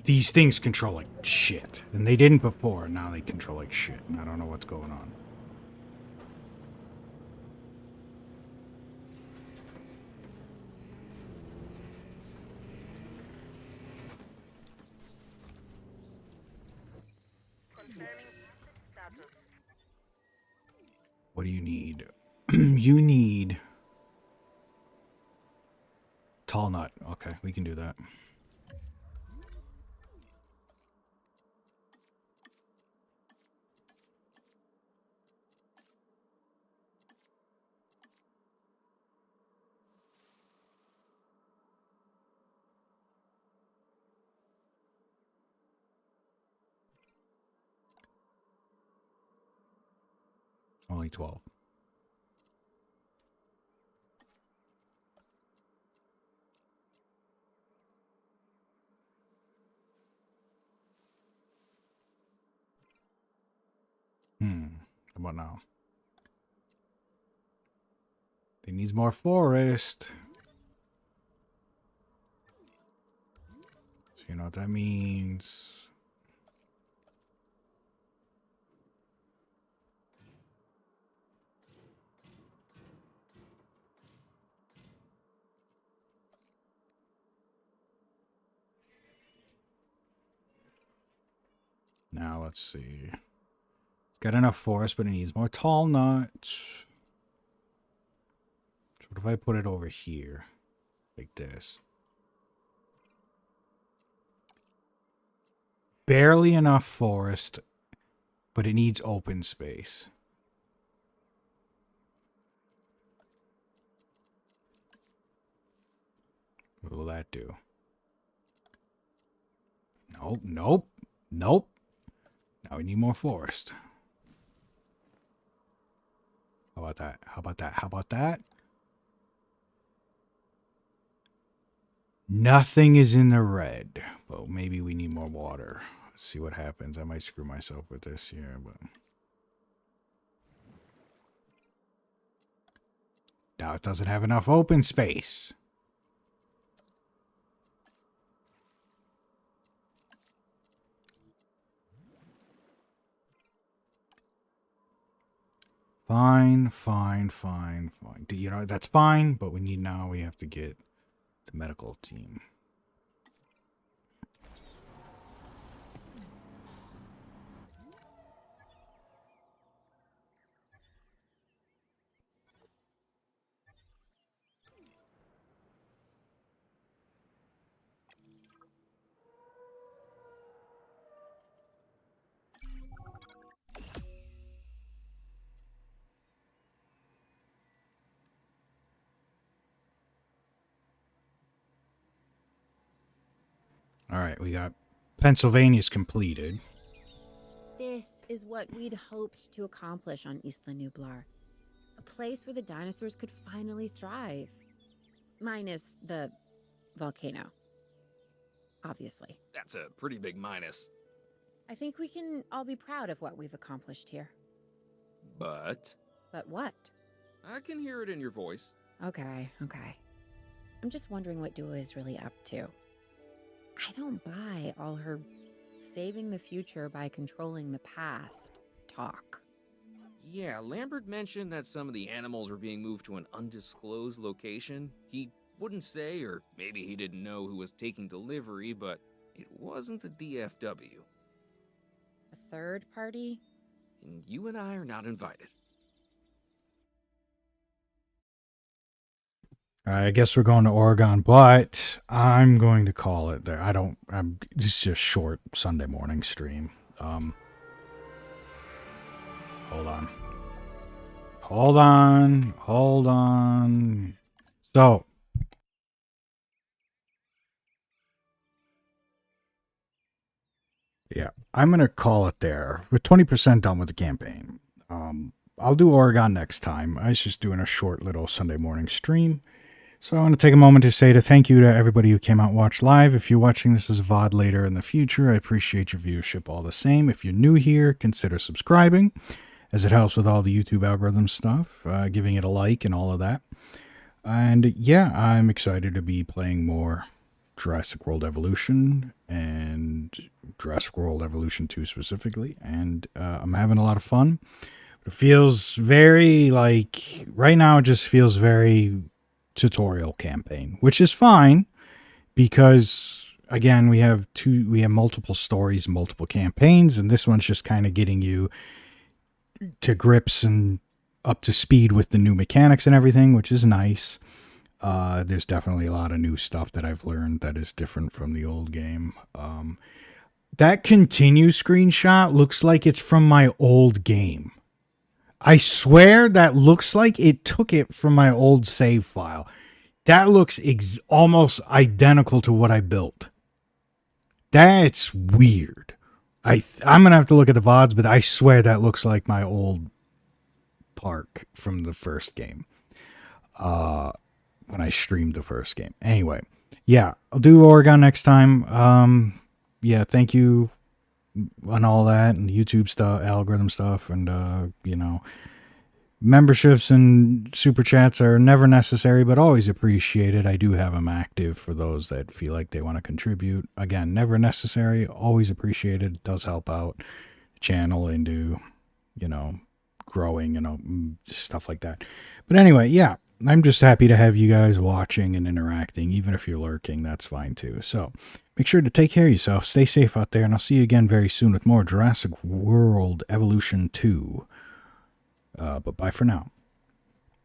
These things control like shit. And they didn't before, and now they control like shit. And I don't know what's going on. Confirming status. What do you need? You need... Tall nut. Okay, we can do that. Only 12. How about now? They needs more forest. So you know what that means. Now let's see. It's got enough forest, but it needs more tall nuts. So what if I put it over here? Like this. Barely enough forest, but it needs open space. What will that do? Nope, nope, nope. Now we need more forest. How about that? How about that? How about that? Nothing is in the red. Well, maybe we need more water. Let's see what happens. I might screw myself with this here, but... Now it doesn't have enough open space. Fine, fine, fine, fine. You know, that's fine, but we have to get the medical team. All right, we got Pennsylvania's completed. This is what we'd hoped to accomplish on Isla Nublar. A place where the dinosaurs could finally thrive. Minus the volcano. Obviously. That's a pretty big minus. I think we can all be proud of what we've accomplished here. But But what? I can hear it in your voice. Okay. I'm just wondering what Dua is really up to. I don't buy all her saving the future by controlling the past talk. Yeah, Lambert mentioned that some of the animals were being moved to an undisclosed location. He wouldn't say, or maybe he didn't know who was taking delivery, but it wasn't the DFW. A third party? And you and I are not invited. I guess we're going to Oregon, but I'm going to call it there. This is just short Sunday morning stream. Hold on. So, yeah, I'm going to call it there. We're 20% done with the campaign. I'll do Oregon next time. I was just doing a short little Sunday morning stream. So I want to take a moment to say thank you to everybody who came out and watched live. If you're watching this as a VOD later in the future, I appreciate your viewership all the same. If you're new here, consider subscribing, as it helps with all the YouTube algorithm stuff, giving it a like and all of that. And yeah, I'm excited to be playing more Jurassic World Evolution and Jurassic World Evolution 2 specifically, and I'm having a lot of fun. It feels very like, right now it just feels very tutorial campaign, which is fine because again we have multiple stories, multiple campaigns, and this one's just kind of getting you to grips and up to speed with the new mechanics and everything, which is nice. There's definitely a lot of new stuff that I've learned that is different from the old game. That continue screenshot looks like it's from my old game. I swear that looks like it took it from my old save file. That looks almost identical to what I built. That's weird. I'm going to have to look at the VODs, but I swear that looks like my old park from the first game. When I streamed the first game. Anyway, yeah, I'll do Oregon next time. Yeah, thank you on all that and YouTube stuff, algorithm stuff, and memberships and super chats are never necessary, but always appreciated. I do have them active for those that feel like they want to contribute. Again, never necessary, always appreciated. It does help out the channel into, growing, stuff like that. But anyway, yeah, I'm just happy to have you guys watching and interacting. Even if you're lurking, that's fine too. So make sure to take care of yourself, stay safe out there, and I'll see you again very soon with more Jurassic World Evolution 2. But bye for now.